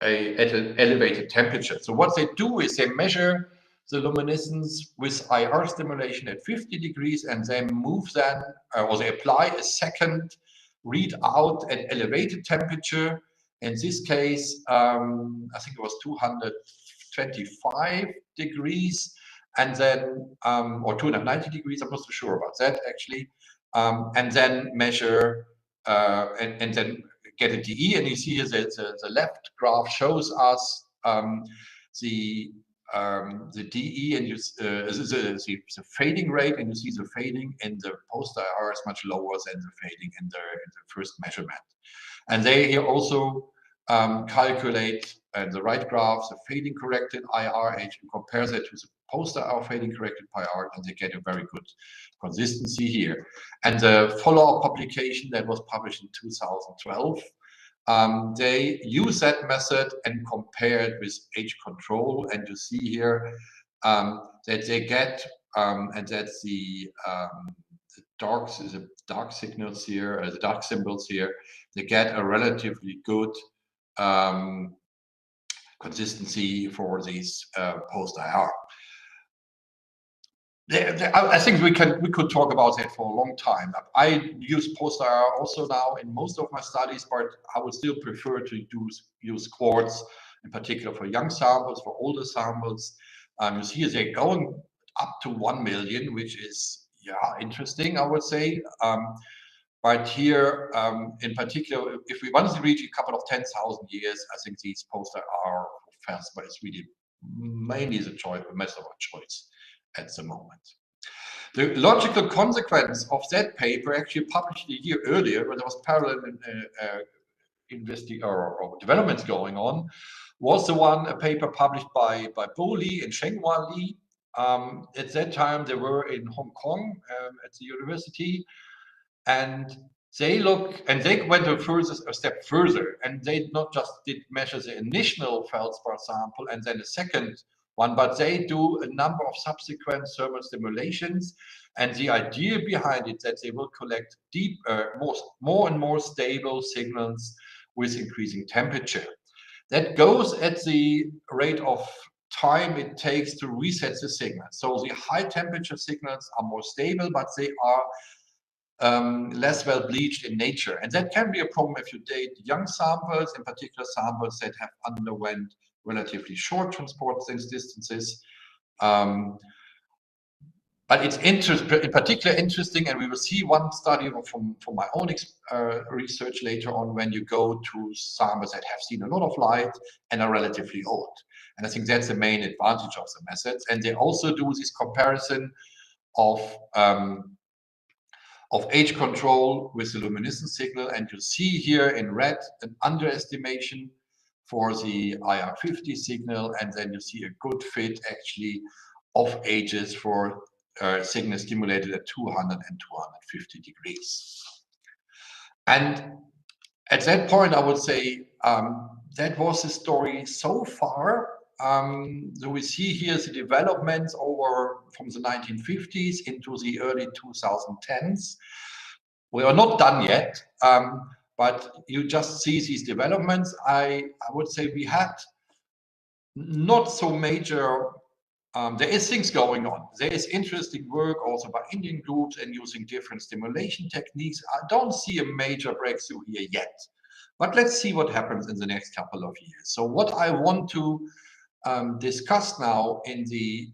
an elevated temperature. So what they do is they measure the luminescence with IR stimulation at 50 degrees, and they move then, or they apply a second readout at elevated temperature. In this case, I think it was 225 degrees, and then, or 290 degrees, I'm not so sure about that actually, and then measure, and then get a DE, and you see here that the left graph shows us the DE, and the fading rate, and you see the fading in the post IR is much lower than the fading in the first measurement. And they here also calculate and the right graph, the fading corrected IR age, and compares it to the poster IR fading corrected IR, and they get a very good consistency here. And the follow-up publication that was published in 2012, they use that method and compare it with age control, and you see here that they get, and that's the dark signals here, the dark symbols here, they get a relatively good consistency for these post-IR. I think we could talk about that for a long time. I use post-IR also now in most of my studies, but I would still prefer to use quartz, in particular for young samples, for older samples. You see they're going up to 1 million, which is interesting, I would say. But here, in particular, if we want to reach a couple of 10,000 years, I think these post-IR feldspar is really mainly the method of choice at the moment. The logical consequence of that paper, actually published a year earlier, when there was parallel developments going on, was a paper published by Bo Li and Shenghua Li. At that time, they were in Hong Kong at the university, and they went a step further, and they not just did measure the initial feldspar sample and then a second one, but they do a number of subsequent thermal stimulations. And the idea behind it that they will collect more and more stable signals with increasing temperature. That goes at the rate of time it takes to reset the signal. So the high temperature signals are more stable, but they are less well bleached in nature. And that can be a problem if you date young samples, in particular samples that have underwent relatively short transport distances. But it's in particular interesting, and we will see one study from my own research later on, when you go to samples that have seen a lot of light and are relatively old. And I think that's the main advantage of the methods. And they also do this comparison of age control with the luminescence signal. And you see here in red an underestimation for the IR50 signal, and then you see a good fit actually of ages for signal stimulated at 200 and 250 degrees. And at that point, I would say that was the story so far. So we see here the developments over from the 1950s into the early 2010s. We are not done yet, but you just see these developments. I would say we had not so major. There is things going on. There is interesting work also by Indian groups and using different stimulation techniques. I don't see a major breakthrough here yet, but let's see what happens in the next couple of years. So what I want to discuss now in the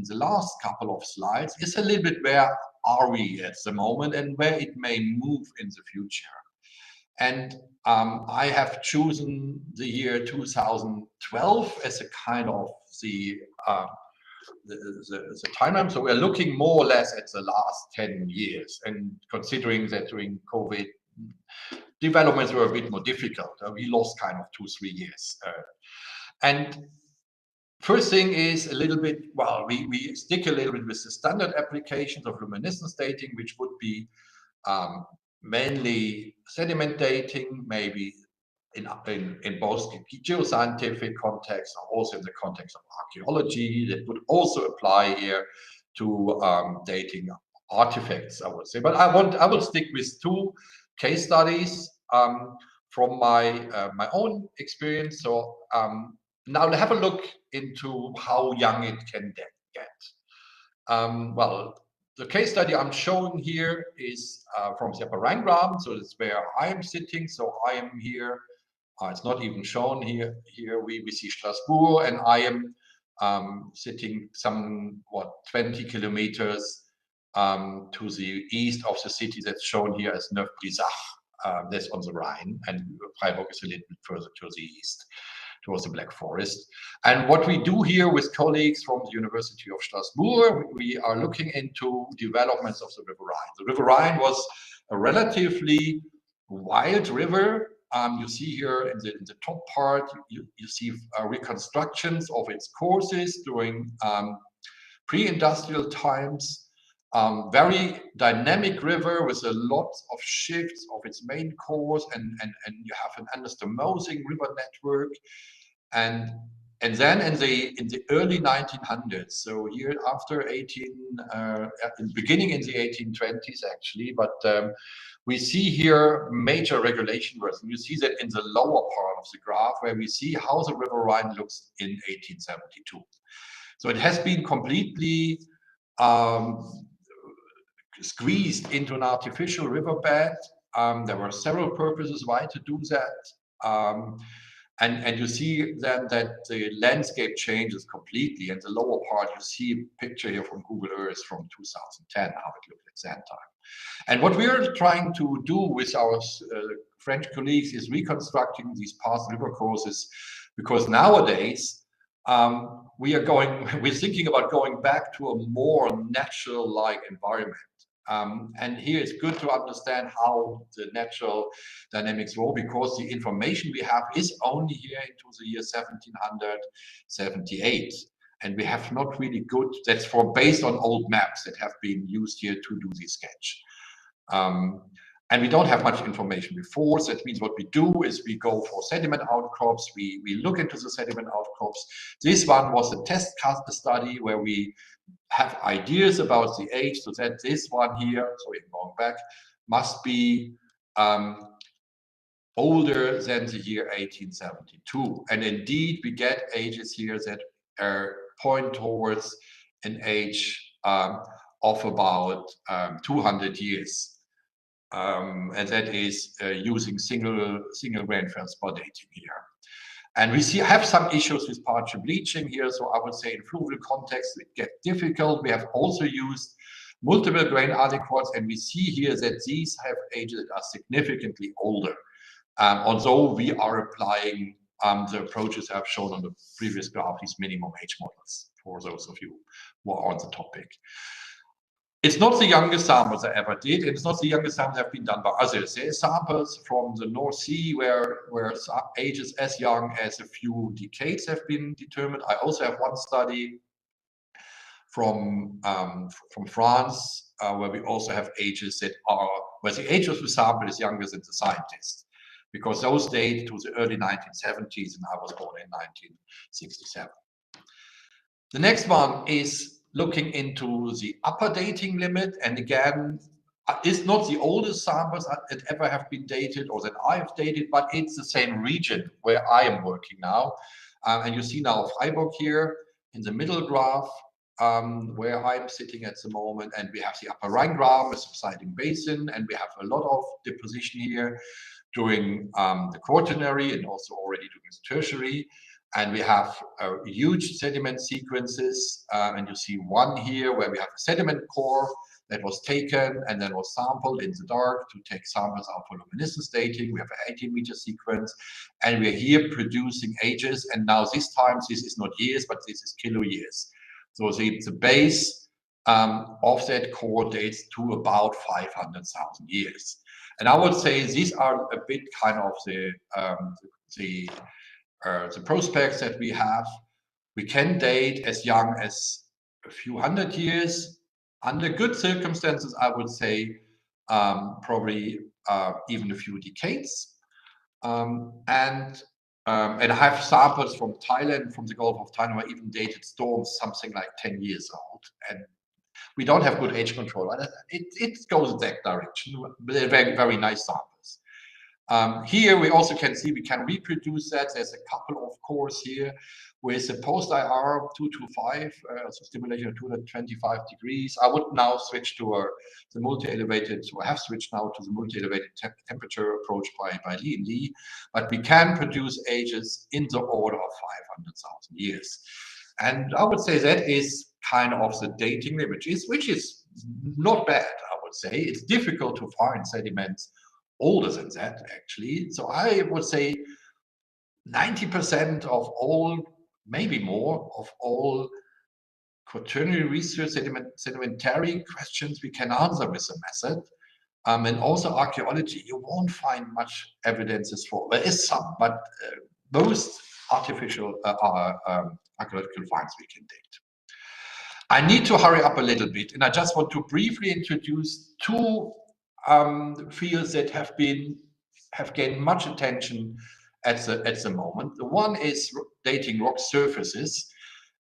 last couple of slides is a little bit where are we at the moment and where it may move in the future. And I have chosen the year 2012 as a kind of the timeline. So we're looking more or less at the last 10 years, and considering that during COVID, developments were a bit more difficult. We lost kind of 2-3 years. And first thing is a little bit, well, we stick a little bit with the standard applications of luminescence dating, which would be mainly sediment dating, maybe in both geoscientific context or also in the context of archaeology. That would also apply here to dating artifacts, I would say. But I will stick with 2 case studies from my own experience. So now have a look into how young it can get. Well, the case study I'm showing here is from the Upper Rhine-Graben, so it's where I am sitting. So I am here. It's not even shown here. Here we see Strasbourg, and I am sitting 20 kilometers to the east of the city that's shown here as Neuf-Brisach. That's on the Rhine, and Freiburg is a little bit further to the east, towards the Black Forest. And what we do here with colleagues from the University of Strasbourg, we are looking into developments of the River Rhine. The River Rhine was a relatively wild river You see here in the top part, you see reconstructions of its courses during pre-industrial times. Very dynamic river with a lot of shifts of its main course, and you have an anastomosing river network, and then in the early 1900s, so here after beginning in the 1820s actually, but we see here major regulation works. And you see that in the lower part of the graph, where we see how the River Rhine looks in 1872. So it has been completely squeezed into an artificial riverbed. There were several purposes why to do that. And you see then that the landscape changes completely. In the lower part, you see a picture here from Google Earth from 2010, how it looked at that time. And what we're trying to do with our French colleagues is reconstructing these past river courses, because nowadays we're thinking about going back to a more natural-like environment. And here it's good to understand how the natural dynamics were, because the information we have is only here into the year 1778. And we have not really good, that's based on old maps that have been used here to do this sketch. And we don't have much information before, so that means what we do is we go for sediment outcrops, we look into the sediment outcrops. This one was a test cast study where we have ideas about the age, so that this one here, sorry, going back, must be older than the year 1872. And indeed, we get ages here that point towards an age of about 200 years. And that is using single grain feldspar dating here. And we have some issues with partial bleaching here. So I would say in fluvial context, it gets difficult. We have also used multiple grain aliquots, and we see here that these have ages that are significantly older. Although we are applying the approaches I've shown on the previous graph, these minimum age models, for those of you who are on the topic. It's not the youngest samples I ever did, and it's not the youngest samples that have been done by others. There are samples from the North Sea where ages as young as a few decades have been determined. I also have one study from France where we also have ages that are, where the age of the sample is younger than the scientist, because those date to the early 1970s, and I was born in 1967. The next one is looking into the upper dating limit, and again, it's not the oldest samples that ever have been dated or that I have dated, but it's the same region where I am working now. And you see now Freiburg here in the middle graph, where I'm sitting at the moment, and we have the upper Rhine-Graben, a subsiding basin, and we have a lot of deposition here during the Quaternary and also already during the Tertiary. And we have huge sediment sequences, and you see one here where we have a sediment core that was taken and then was sampled in the dark to take samples out for luminescence dating. We have an 18-meter sequence, and we're here producing ages. And now this time, this is not years, but this is kilo years. So the base of that core dates to about 500,000 years. And I would say these are a bit kind of the prospects that we have. We can date as young as a few hundred years. Under good circumstances, I would say probably even a few decades. And I have samples from Thailand, from the Gulf of Thailand, where even dated storms something like 10 years old. And we don't have good age control. It goes in that direction. They're very, very nice samples. Here we also can see we can reproduce that. There's a couple of cores here with a post-IR 225, so stimulation of 225 degrees. I would now switch to the multi-elevated, so I have switched now to the multi-elevated temperature approach by Li and Li, but we can produce ages in the order of 500,000 years. And I would say that is kind of the dating limit, which is not bad, I would say. It's difficult to find sediments older than that, actually. So I would say 90% of all, maybe more, of all quaternary research sedimentary questions we can answer with the method. And also archaeology, you won't find much evidences for. There is some, but most artificial archaeological finds we can date. I need to hurry up a little bit, and I just want to briefly introduce two fields that have gained much attention at the moment. The one is dating rock surfaces.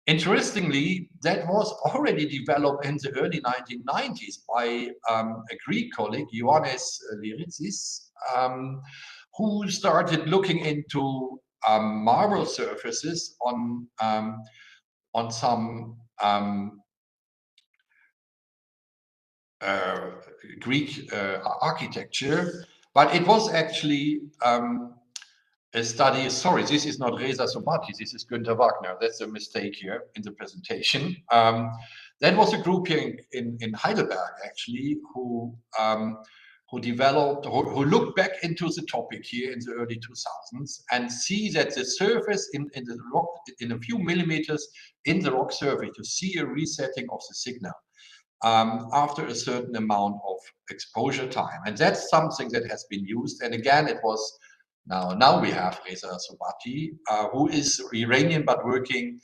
Interestingly, that was already developed in the early 1990s by a Greek colleague, Ioannis Liritsis, who started looking into marble surfaces on some Greek architecture, but it was actually a study. Sorry, this is not Reza Sobati, this is Günther Wagner. That's a mistake here in the presentation. That was a group here in Heidelberg, actually, who looked back into the topic here in the early 2000s and see that the surface in the rock, in a few millimeters in the rock surface, you see a resetting of the signal after a certain amount of exposure time. And that's something that has been used. And again, it was now we have Reza Sobati, who is Iranian but working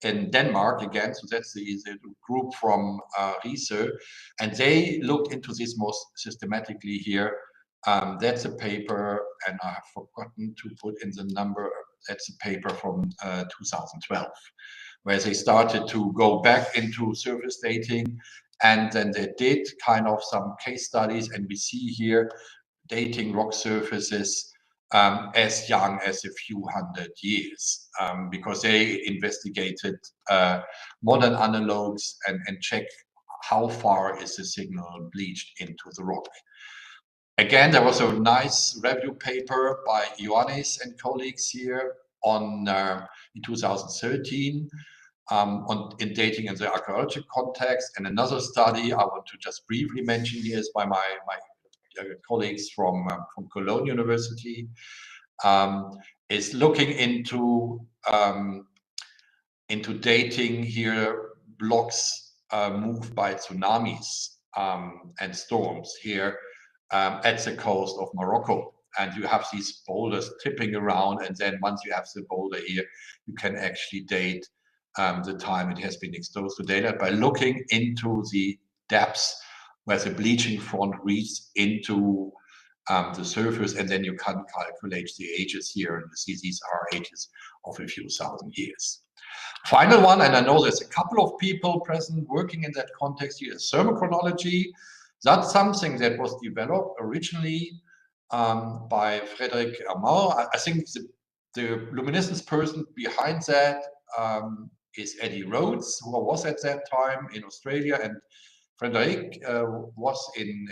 in Denmark again. So that's the group from Preusser, and they looked into this most systematically here. That's a paper, and I have forgotten to put in the number. That's a paper from 2012, where they started to go back into surface dating, and then they did kind of some case studies, and we see here dating rock surfaces as young as a few hundred years, because they investigated modern analogues and checked how far is the signal bleached into the rock. Again, there was a nice review paper by Ioannis and colleagues here on in 2013 in dating in the archaeological context. And another study I want to just briefly mention here is by my colleagues from Cologne University, is looking into dating here blocks moved by tsunamis and storms here at the coast of Morocco. And you have these boulders tipping around, and then once you have the boulder here, you can actually date the time it has been exposed to data by looking into the depths where the bleaching front reaches into the surface, and then you can calculate the ages here, and you see these are ages of a few thousand years. Final one, and I know there's a couple of people present working in that context here, is thermochronology. That's something that was developed originally by Frédéric Amrut. I think the luminescence person behind that is Eddie Rhodes, who was at that time in Australia, and Frédéric was in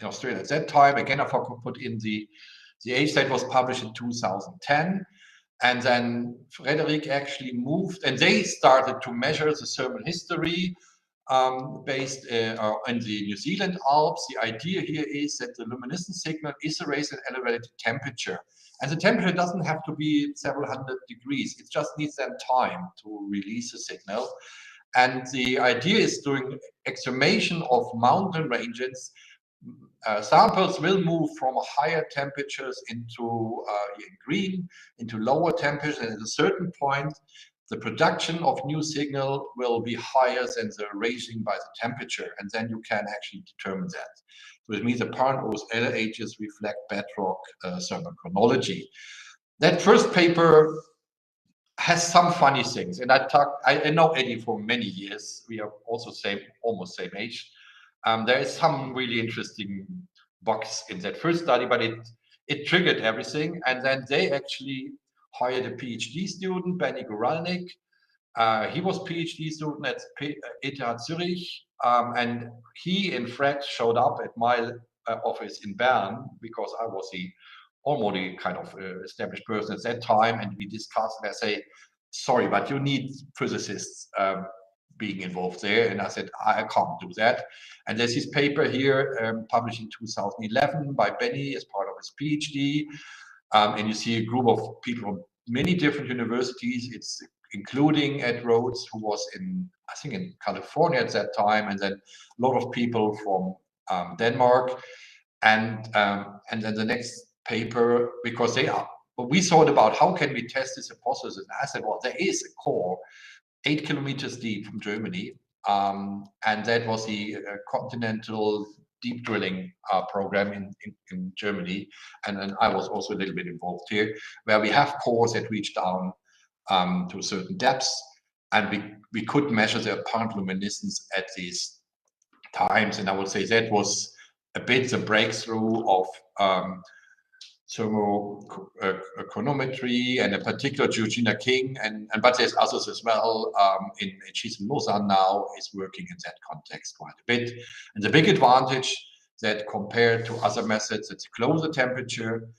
Australia at that time. Again, I forgot to put in the age. That was published in 2010. And then Frédéric actually moved, and they started to measure the thermal history based in the New Zealand Alps. The idea here is that the luminescence signal is erased at elevated temperature. And the temperature doesn't have to be several hundred degrees. It just needs then time to release the signal. And the idea is during exhumation of mountain ranges, samples will move from higher temperatures into green, into lower temperatures, and at a certain point, the production of new signal will be higher than the raising by the temperature, and then you can actually determine that. So it means the parent OSL ages reflect bedrock thermochronology. That first paper has some funny things, and I know Eddie for many years. We are also almost same age. There is some really interesting bugs in that first study, but it triggered everything. And then they actually hired a PhD student, Benny Guralnik. He was PhD student at ETH Zurich, and he and Fred showed up at my office in Bern because I was already kind of established person at that time, and we discussed. And I say, sorry, but you need physicists being involved there. And I said, I can't do that. And there's this paper here published in 2011 by Benny as part of his PhD. And you see a group of people from many different universities. It's including Ed Rhodes, who was I think in California at that time. And then a lot of people from Denmark, and then the next paper, because we thought about how can we test this hypothesis, and I said, well, there is a core 8 kilometers deep from Germany, and that was the continental deep drilling program in Germany, and then I was also a little bit involved here, where we have cores that reach down to certain depths, and we could measure the apparent luminescence at these times, and I would say that was a bit the breakthrough of thermochronometry, and in particular Georgina King, but there's others as well. She's in Lausanne now, is working in that context quite a bit. And the big advantage that compared to other methods, it's a closer temperature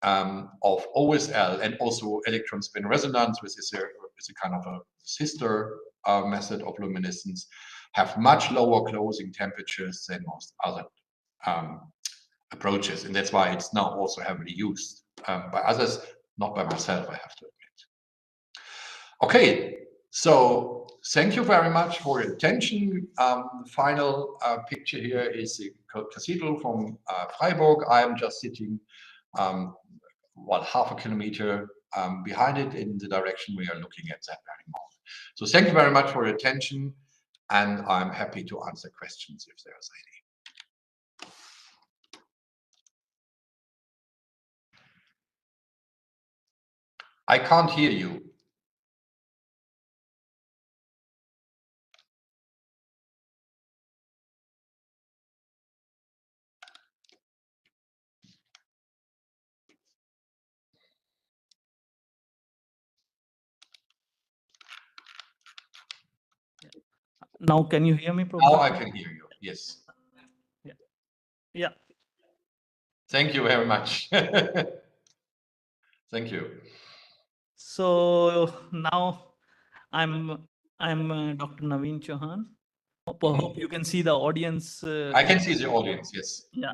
of OSL and also electron spin resonance, which is a kind of a sister method of luminescence, have much lower closing temperatures than most other approaches, and that's why it's now also heavily used by others, not by myself, I have to admit. Okay, so thank you very much for your attention. Final picture here is the cathedral from Freiburg. I'm just sitting half a kilometer behind it in the direction we are looking at that very moment. So thank you very much for your attention, and I'm happy to answer questions if there's any. I can't hear you. Now, can you hear me, Professor? Now I can hear you, yes. Yeah. Yeah. Thank you very much. Thank you. So now I'm Dr. Naveen Chauhan. Hope you can see the audience. I can see the audience, yes. Yeah.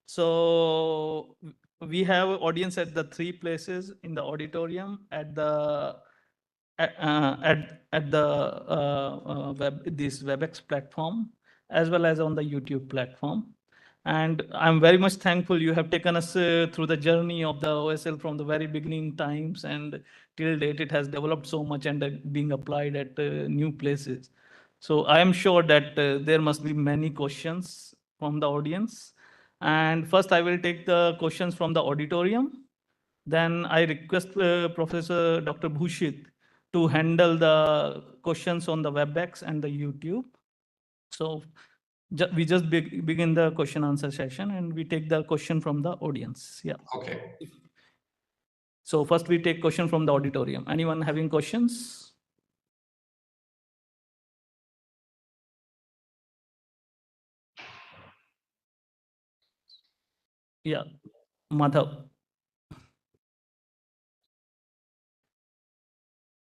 So we have audience at the 3 places: in the auditorium, at the this WebEx platform, as well as on the YouTube platform. And I'm very much thankful you have taken us through the journey of the OSL from the very beginning times, and till date it has developed so much and being applied at new places. So I am sure that there must be many questions from the audience. And first I will take the questions from the auditorium. Then I request Professor Dr. Bhushit to handle the questions on the WebEx and the YouTube. So we just begin the question answer session, and we take the question from the audience. Yeah. Okay. So first we take question from the auditorium. Anyone having questions? Yeah, Madhav.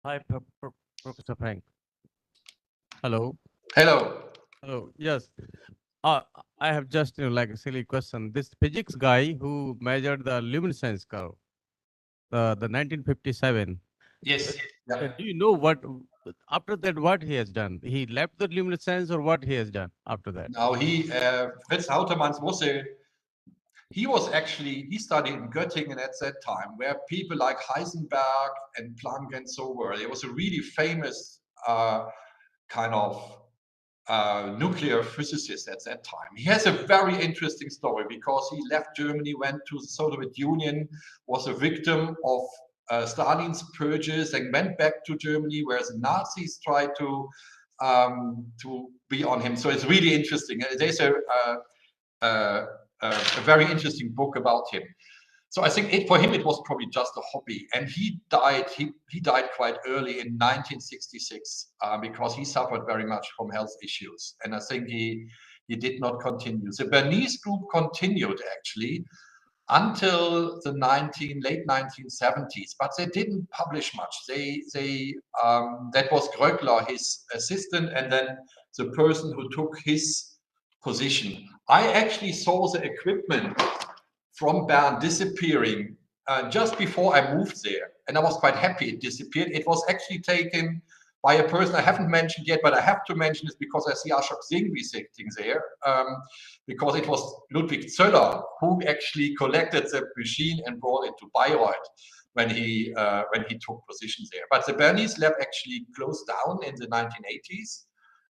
Hi, Professor Frank. Hello. Hello. Hello. Yes. I have just like a silly question. This physics guy who measured the luminescence curve, the 1957. Yes. Yeah. Do you know what after that what he has done? He left the luminescence, or what he has done after that? Now Fritz Houtermans he studied in Göttingen at that time, where people like Heisenberg and Planck and so were. It was a really famous kind of nuclear physicist at that time. He has a very interesting story because he left Germany, went to the Soviet Union, was a victim of Stalin's purges, and went back to Germany, where the Nazis tried to be on him. So it's really interesting. There's a very interesting book about him. So I think for him it was probably just a hobby, and he died. He died quite early in 1966 because he suffered very much from health issues, and I think he did not continue. The Bernese group continued actually until the late 1970s, but they didn't publish much. That was Gröckler, his assistant, and then the person who took his position. I actually saw the equipment from Bern disappearing just before I moved there, and I was quite happy it disappeared. It was actually taken by a person I haven't mentioned yet, but I have to mention this because I see Ashok Singhvi sitting there, because it was Ludwig Zöller who actually collected the machine and brought it to Bayreuth when he took position there. But the Bernese lab actually closed down in the 1980s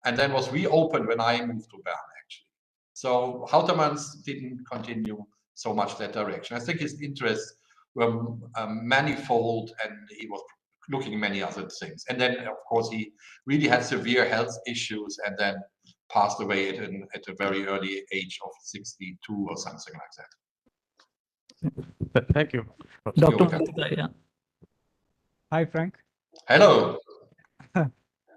and then was reopened when I moved to Bern, actually. So Houtermans didn't continue so much that direction. I think his interests were manifold, and he was looking at many other things. And then, of course, he really had severe health issues and then passed away at a very early age of 62 or something like that. Thank you. Dr. welcome. Murthy, yeah. Hi, Frank. Hello.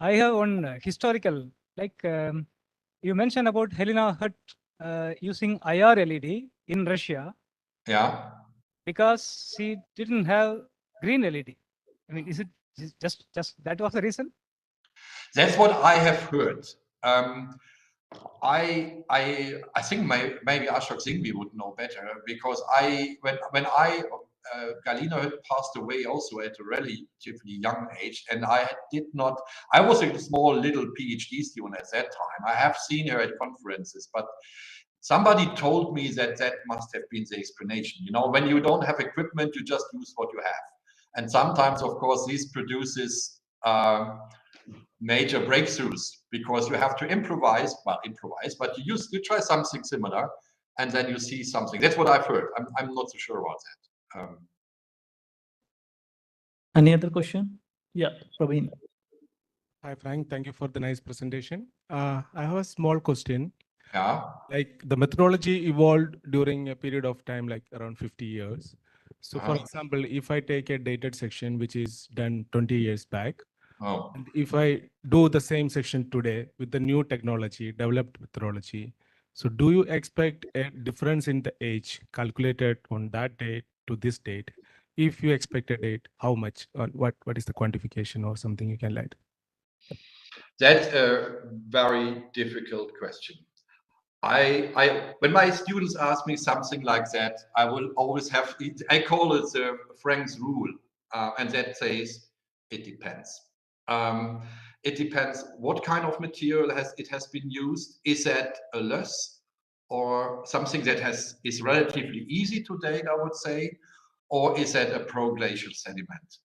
I have one historical, like you mentioned about Helena Hutt using IR LED in Russia Yeah. because she didn't have green LED. I mean, is it just that was the reason? That's what I have heard. I think maybe Ashok Singhvi would know better, because when Galina had passed away also at a relatively young age, and I was a small little PhD student at that time. I have seen her at conferences, but somebody told me that must have been the explanation. You know, when you don't have equipment, you just use what you have. And sometimes, of course, this produces major breakthroughs, because you have to improvise, but you try something similar, and then you see something. That's what I've heard. I'm not so sure about that. Any other question? Yeah, Praveen. Hi, Frank. Thank you for the nice presentation. I have a small question. Yeah. Like, the methodology evolved during a period of time, like around 50 years. So, for example, if I take a dated section, which is done 20 years back, and if I do the same section today with the new technology, developed methodology, so do you expect a difference in the age calculated on that date to this date? If you expect a date, how much? Or what is the quantification or something you can light? That's a very difficult question. When my students ask me something like that, I will always have, I call it Frank's rule, and that says it depends. It depends what kind of material it has been used. Is that a loess or something that is relatively easy to date, I would say, or is that a proglacial sediment?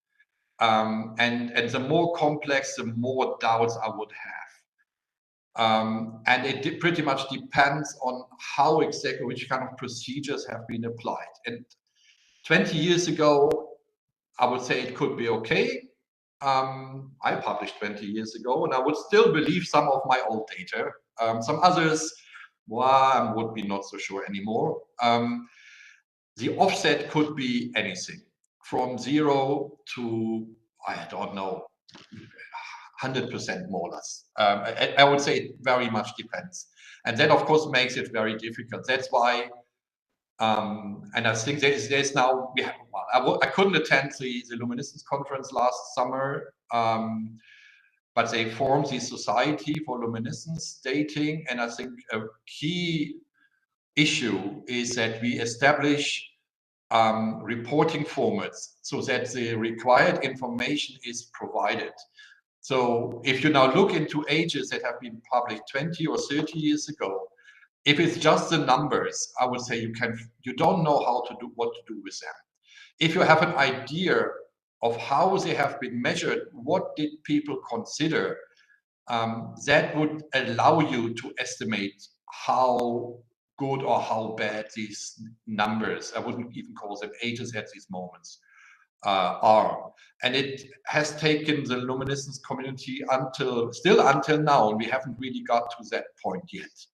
And the more complex, the more doubts I would have. And it pretty much depends on how exactly, which kind of procedures have been applied. And 20 years ago, I would say it could be okay. I published 20 years ago, and I would still believe some of my old data. Some others, well, would be not so sure anymore. The offset could be anything from 0 to, I don't know, 100% more or less. I would say it very much depends. And that, of course, makes it very difficult. That's why, and I think there's now, I couldn't attend the luminescence conference last summer, but they formed the Society for Luminescence Dating. And I think a key issue is that we establish reporting formats so that the required information is provided. So if you now look into ages that have been published 20 or 30 years ago, if it's just the numbers, I would say you don't know what to do with them. If you have an idea of how they have been measured, what did people consider, that would allow you to estimate how good or how bad these numbers, I wouldn't even call them ages at these moments, are. And it has taken the luminescence community still until now, and we haven't really got to that point yet,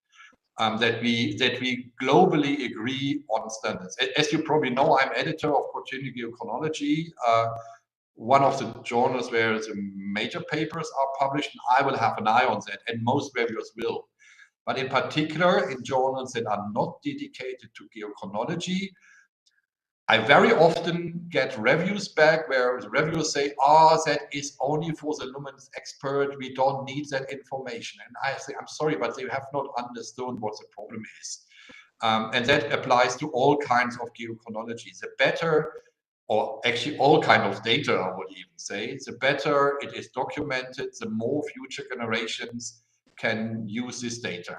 that we globally agree on standards. As you probably know, I'm editor of Continuing Geochronology, one of the journals where the major papers are published, and I will have an eye on that, and most reviewers will. But in particular, in journals that are not dedicated to geochronology, I very often get reviews back where the reviewers say, that is only for the luminance expert, we don't need that information. And I say, I'm sorry, but they have not understood what the problem is. And that applies to all kinds of geochronology. The better or actually all kind of data, I would even say, the better it is documented, the more future generations can use this data.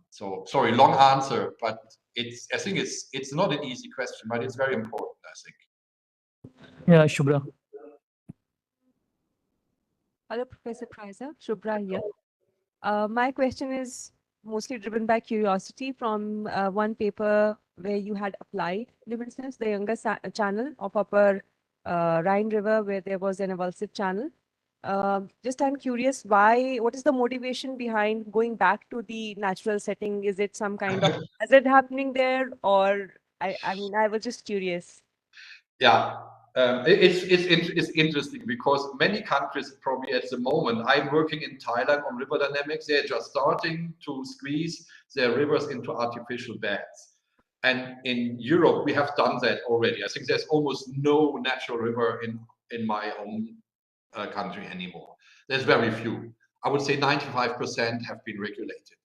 So sorry, long answer, but I think it's not an easy question, but it's very important, I think. Yeah, Shubhra. Hello, Professor Preusser, Shubhra here. My question is mostly driven by curiosity from one paper where you had applied luminescence, the younger channel of upper Rhine River, where there was an evulsive channel. Just I'm curious, what is the motivation behind going back to the natural setting? Is it some kind of hazard happening there, or I mean, I was just curious. Yeah, it's interesting because many countries probably at the moment, I'm working in Thailand on river dynamics, they're just starting to squeeze their rivers into artificial beds. And in Europe, we have done that already. I think there's almost no natural river in my own country anymore. There's very few. I would say 95% have been regulated.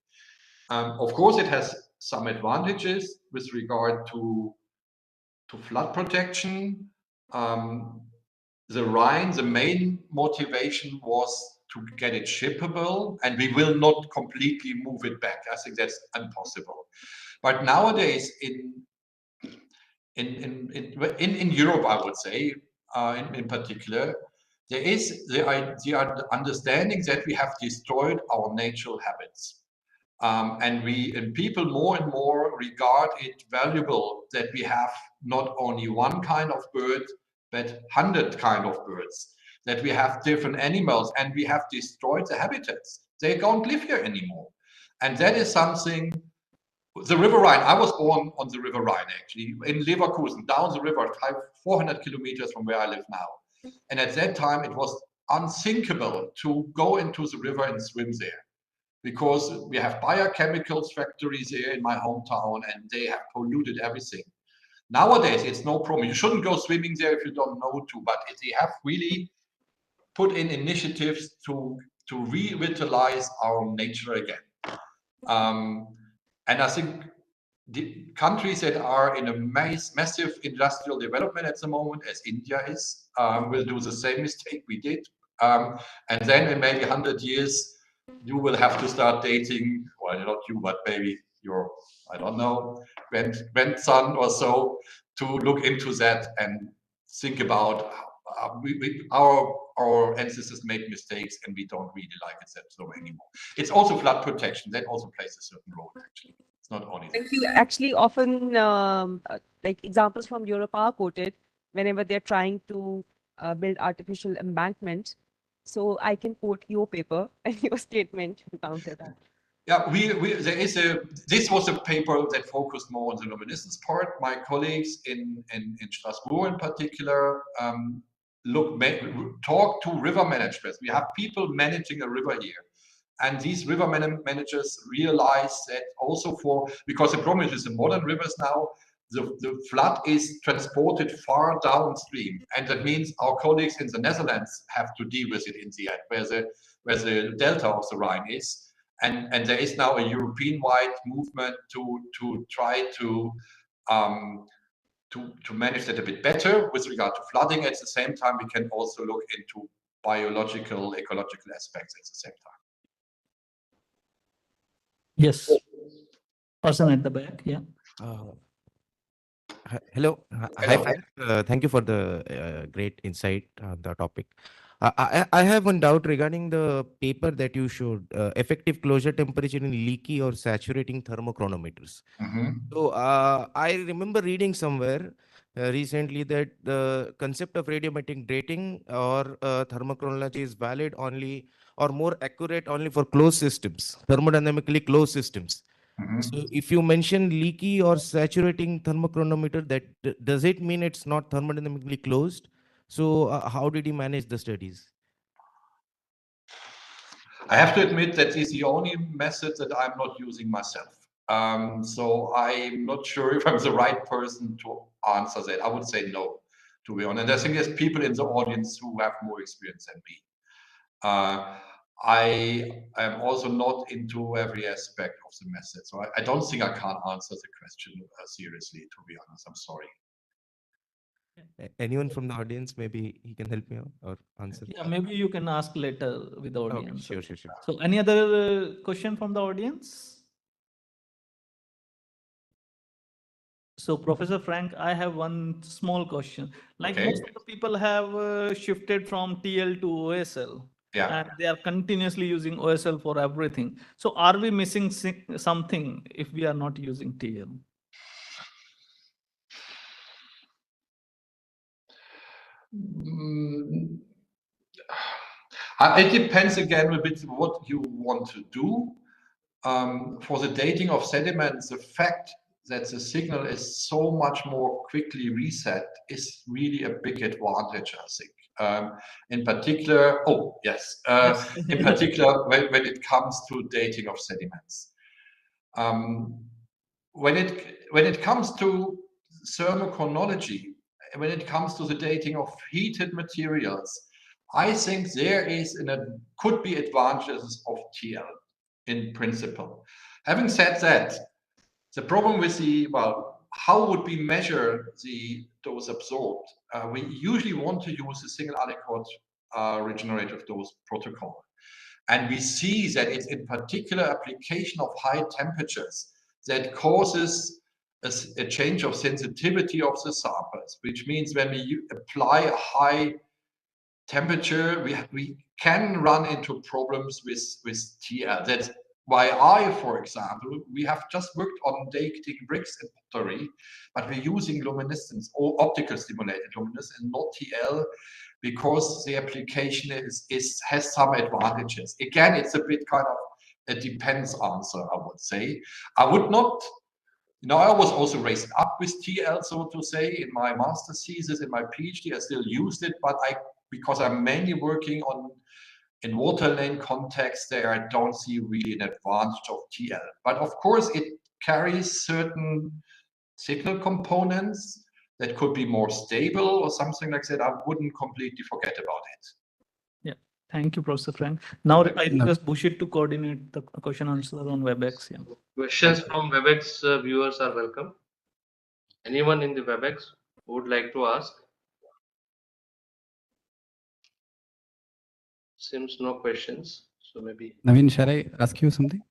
Of course, it has some advantages with regard to flood protection. The Rhine, the main motivation was to get it shippable, and we will not completely move it back. I think that's impossible. But nowadays, in Europe, I would say, in particular, there is the understanding that we have destroyed our natural habits. And people more and more regard it valuable that we have not only one kind of bird, but 100 kind of birds, that we have different animals, and we have destroyed the habitats. They don't live here anymore. And that is something, the River Rhine, I was born on the River Rhine, actually, in Leverkusen, down the river, 400 kilometers from where I live now. And at that time, it was unthinkable to go into the river and swim there, because we have biochemicals factories here in my hometown, and they have polluted everything. Nowadays, it's no problem. You shouldn't go swimming there if you don't know to, but they have really put in initiatives to revitalize our nature again. And I think the countries that are in a massive industrial development at the moment, as India is, will do the same mistake we did. And then in maybe 100 years, you will have to start dating, well, not you, but maybe your, I don't know, grandson or so, to look into that and think about our ancestors made mistakes, and we don't really like it that so anymore. It's also flood protection. That also plays a certain role, actually. It's not only that. You actually often, like examples from Europe are quoted whenever they're trying to build artificial embankments. So I can quote your paper and your statement to counter that. Yeah, this was a paper that focused more on the luminescence part. My colleagues in Strasbourg in particular talk to river managers. We have people managing a river here. And these river managers realize that also because the problem is the modern rivers now, the flood is transported far downstream. And that means our colleagues in the Netherlands have to deal with it in the end, where the delta of the Rhine is. And there is now a European-wide movement to try to manage that a bit better with regard to flooding. At the same time, we can also look into biological, ecological aspects at the same time. Yes. Person at the back, yeah. Hello. Hi, Frank. Thank you for the great insight on the topic. I have one doubt regarding the paper that you showed, effective closure temperature in leaky or saturating thermochronometers. So I remember reading somewhere recently that the concept of radiometric dating or thermochronology is valid only or more accurate only for closed systems, thermodynamically closed systems. So if you mention leaky or saturating thermochronometer, that does it mean it's not thermodynamically closed? So how did you manage the studies? I have to admit that is the only method that I'm not using myself. So I'm not sure if I'm the right person to answer that. I would say no, to be honest. And I think there's people in the audience who have more experience than me. I am also not into every aspect of the method. So I don't think I can answer the question seriously, to be honest. I'm sorry. Anyone from the audience, maybe he can help me out or answer. Yeah, maybe you can ask later with the Okay, audience. sure, sure, sure. So any other question from the audience? So Professor Frank, I have one small question. Like Okay. most of the people have shifted from TL to OSL. Yeah. And they are continuously using OSL for everything. So are we missing something if we are not using TL? It depends again a bit what you want to do. For the dating of sediments, the fact that the signal is so much more quickly reset is really a big advantage, I think. In particular, in particular when it comes to dating of sediments. When it comes to thermochronology, when it comes to the dating of heated materials, I think there could be advantages of TL in principle. Having said that, the problem with how would we measure the dose absorbed? We usually want to use the single aliquot regenerative dose protocol. And we see that it's in particular application of high temperatures that causes a change of sensitivity of the samples, which means when we apply a high temperature, we can run into problems with TL. That's why for example, we have just worked on dating bricks and pottery, but we're using luminescence or optical stimulated luminescence and not TL because the application has some advantages. Again, it's a bit kind of a depends answer, I would say. I would not, I was also raised up with TL, so to say, in my master's thesis, in my PhD, I still used it, but because I'm mainly working in water lane context there, I don't see really an advantage of TL. But of course, it carries certain signal components that could be more stable or something like that. I wouldn't completely forget about it. Yeah, thank you, Professor Frank. Now I request Bushit to coordinate the question answer on WebEx. Yeah. Questions from WebEx viewers are welcome. Anyone in the WebEx who would like to ask? Seems no questions. So maybe. Naveen, shall I ask you something?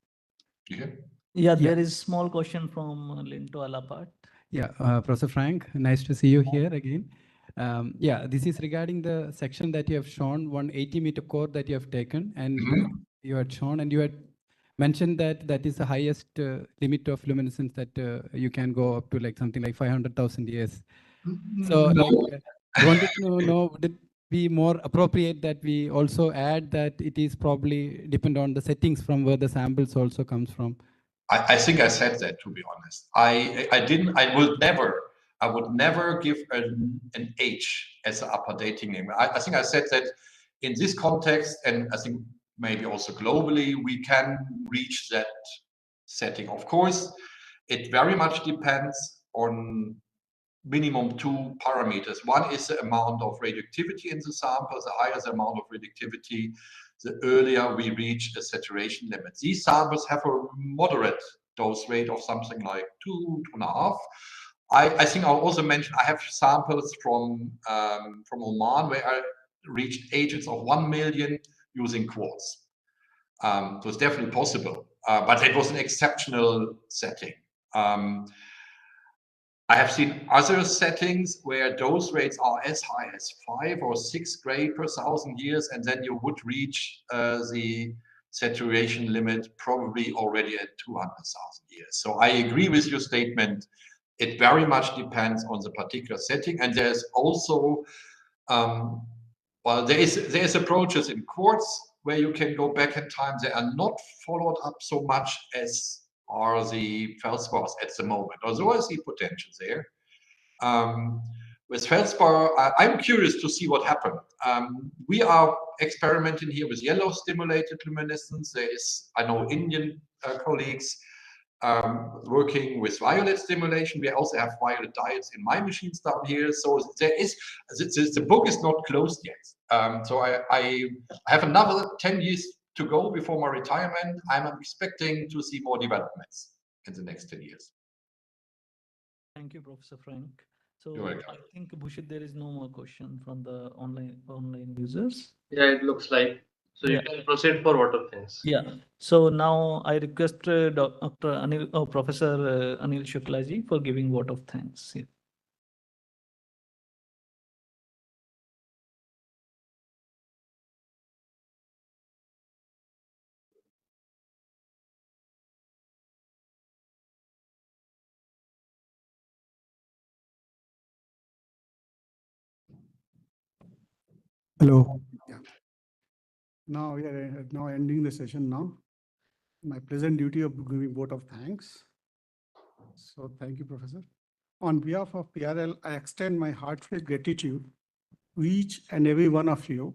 Yeah, there is small question from Linto Alapat. Yeah, Professor Frank, nice to see you here again. Yeah, this is regarding the section that you have shown, 180-meter core that you have taken, and you had shown, and you had mentioned that that is the highest limit of luminescence that you can go up to, like something like 500,000 years. So, I wanted to know, would it be more appropriate that we also add that it is probably depend on the settings from where the samples also comes from? I think I said that, to be honest. I would never give an age as an upper dating name. I think I said that in this context, and I think maybe also globally, we can reach that setting. Of course, it very much depends on minimum two parameters. One is the amount of radioactivity in the sample. The higher the amount of radioactivity, the earlier we reach a saturation limit. These samples have a moderate dose rate of something like 2.5. I think I'll also mention I have samples from Oman where I reached ages of 1 million using quartz. So it's definitely possible, but it was an exceptional setting. I have seen other settings where dose rates are as high as 5 or 6 gray per 1,000 years, and then you would reach the saturation limit probably already at 200,000 years. So I agree with your statement. It very much depends on the particular setting, and there's also there's approaches in quartz where you can go back in time. They are not followed up so much as are the feldspars at the moment, although I see potential there. With feldspar, I'm curious to see what happened. We are experimenting here with yellow stimulated luminescence. There is, I know, Indian colleagues working with violet stimulation. We also have violet diodes in my machines down here. So there is, the book is not closed yet. So I have another 10 years to go before my retirement. I'm expecting to see more developments in the next 10 years. Thank you, Professor Frank. So You're welcome. I think, Bhushit, there is no more question from the online users. Yeah, it looks like. So you Yeah. can proceed for vote of thanks. Yeah. So now I request Dr. Anil, Professor Anil Shuklaji for giving vote of thanks. Yeah. Hello. Yeah. Now we are now ending the session now. My pleasant duty of giving vote of thanks. So thank you, Professor. On behalf of PRL, I extend my heartfelt gratitude to each and every one of you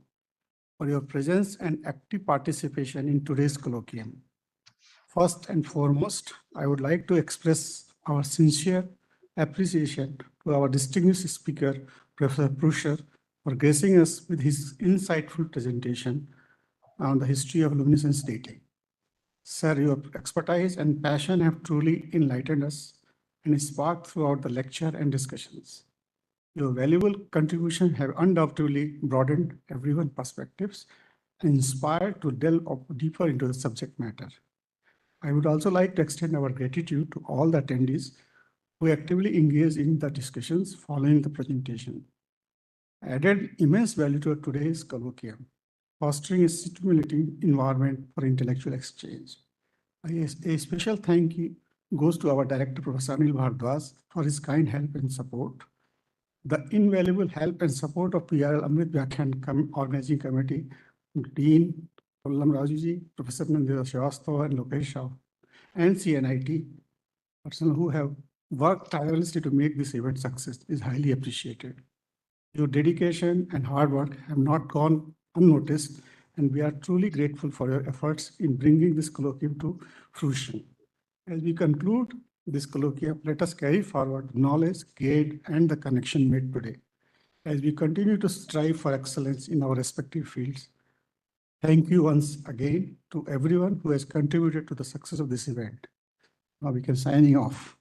for your presence and active participation in today's colloquium. First and foremost, I would like to express our sincere appreciation to our distinguished speaker, Professor Preusser, for gracing us with his insightful presentation on the history of luminescence dating. Sir, your expertise and passion have truly enlightened us and sparked throughout the lecture and discussions. Your valuable contributions have undoubtedly broadened everyone's perspectives and inspired to delve deeper into the subject matter. I would also like to extend our gratitude to all the attendees who actively engaged in the discussions following the presentation. Added immense value to today's colloquium, fostering a stimulating environment for intellectual exchange. A special thank you goes to our director, Professor Anil Bhardwaj, for his kind help and support. The invaluable help and support of PRL Amrut Vyakhyaan Organizing Committee, Dean Kollam Rajuji, Professor Nandita Srivastava and Lokesh Rao, and CNIT, personnel who have worked tirelessly to make this event success is highly appreciated. Your dedication and hard work have not gone unnoticed, and we are truly grateful for your efforts in bringing this colloquium to fruition. As we conclude this colloquium, let us carry forward knowledge gained and the connection made today. As we continue to strive for excellence in our respective fields, thank you once again to everyone who has contributed to the success of this event. Now we can signing off.